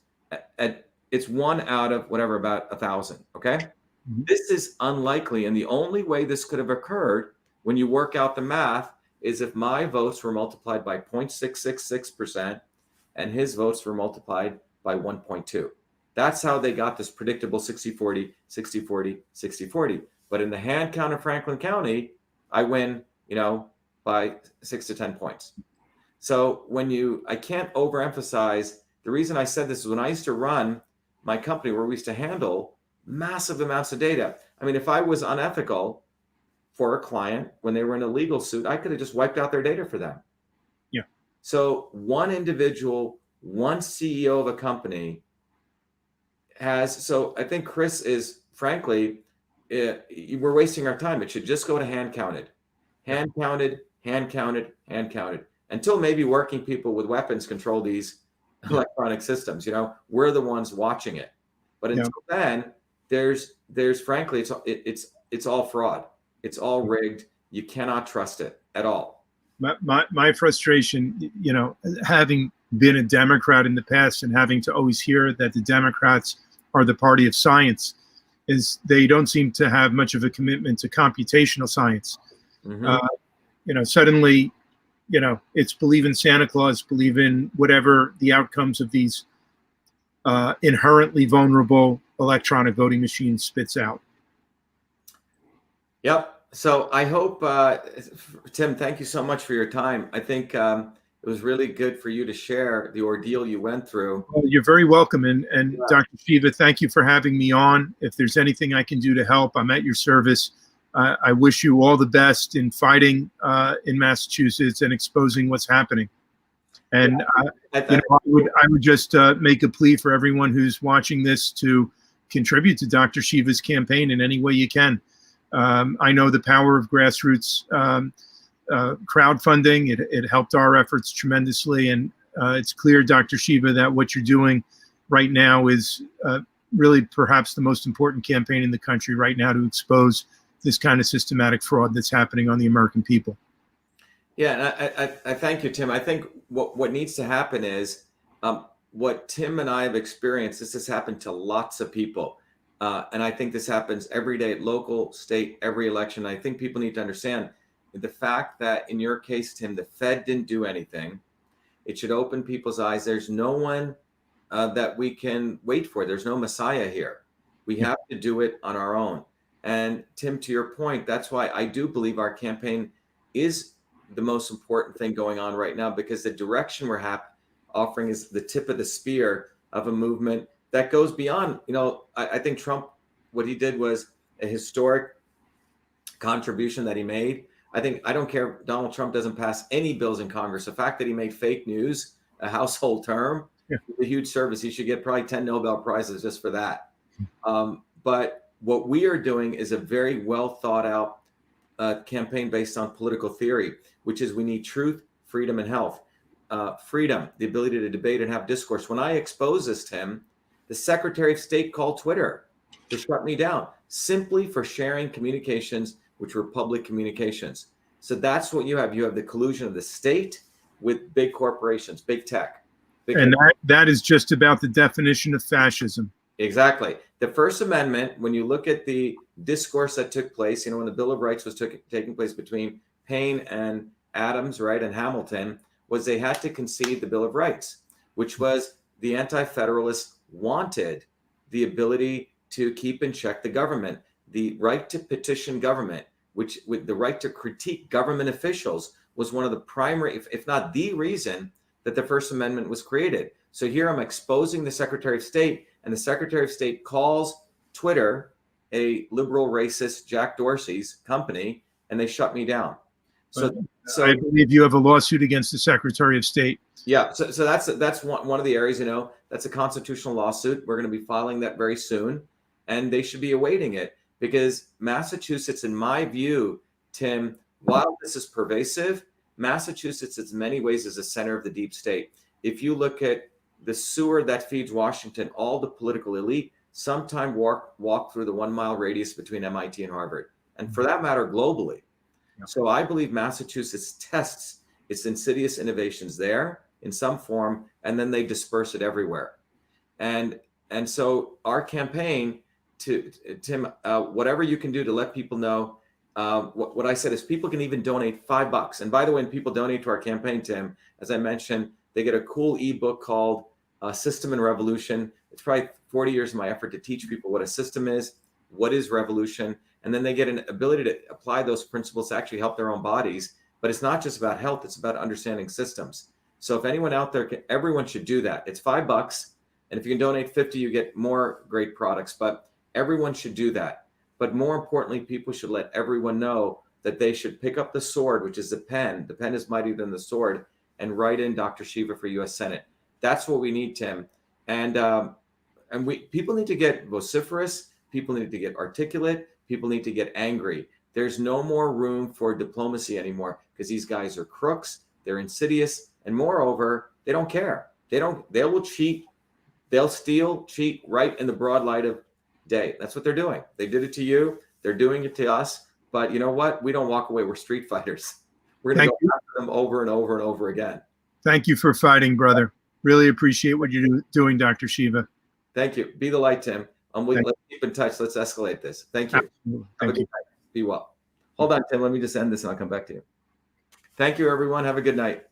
It's 1 out of whatever, about 1,000, okay? This is unlikely. And the only way this could have occurred when you work out the math is if my votes were multiplied by 0.666% and his votes were multiplied by 1.2. That's how they got this predictable 60-40, 60-40, 60-40. But in the hand count of Franklin County, I win, by 6 to 10 points. So I can't overemphasize, the reason I said this is when I used to run my company where we used to handle massive amounts of data. If I was unethical for a client when they were in a legal suit, I could have just wiped out their data for them. Yeah. So one individual, one CEO of a company so I think Chris is, frankly, we're wasting our time. It should just go to hand counted, until maybe working people with weapons control these electronic systems. We're the ones watching it. But until then, there's frankly, it's all fraud. It's all rigged. You cannot trust it at all. My frustration, having been a Democrat in the past and having to always hear that the Democrats are the party of science, is they don't seem to have much of a commitment to computational science. Suddenly, it's believe in Santa Claus, believe in whatever the outcomes of these inherently vulnerable electronic voting machines spits out. Yep. So I hope, Tim, thank you so much for your time. I think it was really good for you to share the ordeal you went through. Well, you're very welcome. And Yeah. Dr. Shiva, thank you for having me on. If there's anything I can do to help, I'm at your service. I wish you all the best in fighting in Massachusetts and exposing what's happening. And I would just make a plea for everyone who's watching this to contribute to Dr. Shiva's campaign in any way you can. I know the power of grassroots crowdfunding. It helped our efforts tremendously, and it's clear, Dr. Shiva, that what you're doing right now is really perhaps the most important campaign in the country right now to expose this kind of systematic fraud that's happening on the American people. Yeah, and I thank you, Tim. I think what needs to happen is what Tim and I have experienced. This has happened to lots of people, and I think this happens every day at local, state, every election. I think people need to understand the fact that in your case, Tim, the Fed didn't do anything. It should open people's eyes. There's no one that we can wait for. There's no Messiah here. We have to do it on our own. And Tim, to your point, that's why I do believe our campaign is the most important thing going on right now, because the direction we're offering is the tip of the spear of a movement that goes beyond, I think Trump, what he did was a historic contribution that he made. I don't care if Donald Trump doesn't pass any bills in Congress. The fact that he made fake news a household term is a huge service. He should get probably 10 Nobel Prizes just for that. But what we are doing is a very well thought out campaign based on political theory, which is we need truth, freedom, and health. Freedom, the ability to debate and have discourse. When I exposed this, Tim, the Secretary of State called Twitter to shut me down simply for sharing communications which were public communications. So that's what you have. You have the collusion of the state with big corporations, big tech. And that is just about the definition of fascism. Exactly. The First Amendment, when you look at the discourse that took place, when the Bill of Rights was taking place between Paine and Adams, right, and Hamilton, was they had to concede the Bill of Rights, which was the anti-federalists wanted the ability to keep in check the government, the right to petition government, which with the right to critique government officials was one of the primary, if not the reason that the First Amendment was created. So here I'm exposing the Secretary of State, and the Secretary of State calls Twitter a liberal racist Jack Dorsey's company, and they shut me down. So I believe you have a lawsuit against the Secretary of State. Yeah, so that's one of the areas, that's a constitutional lawsuit. We're going to be filing that very soon, and they should be awaiting it, because Massachusetts, in my view, Tim, while this is pervasive, Massachusetts in many ways is the center of the deep state. If you look at the sewer that feeds Washington, all the political elite sometime walk through the 1 mile radius between MIT and Harvard, and for that matter, globally. Yeah. So I believe Massachusetts tests its insidious innovations there in some form, and then they disperse it everywhere. And so our campaign to Tim, whatever you can do to let people know, what I said is people can even donate $5. And by the way, when people donate to our campaign, Tim, as I mentioned, they get a cool ebook called System and Revolution. It's probably 40 years of my effort to teach people what a system is, what is revolution, and then they get an ability to apply those principles to actually help their own bodies. But it's not just about health, it's about understanding systems. So if anyone out there, everyone should do that. It's $5. And if you can donate 50, you get more great products, but everyone should do that. But more importantly, people should let everyone know that they should pick up the sword, which is the pen. The pen is mightier than the sword, and write in Dr. Shiva for U.S. Senate. That's what we need, Tim. And people need to get vociferous. People need to get articulate. People need to get angry. There's no more room for diplomacy anymore, because these guys are crooks. They're insidious. And moreover, they don't care. They will cheat. They'll steal, cheat right in the broad light of day. That's what they're doing. They did it to you. They're doing it to us. But you know what? We don't walk away. We're street fighters. We're going to go after them over and over and over again. Thank you for fighting, brother. Really appreciate what you're doing, Dr. Shiva. Thank you. Be the light, Tim. Let's keep in touch. Let's escalate this. Thank you. Have a good night. Be well. Hold on, Tim. Let me just end this and I'll come back to you. Thank you, everyone. Have a good night.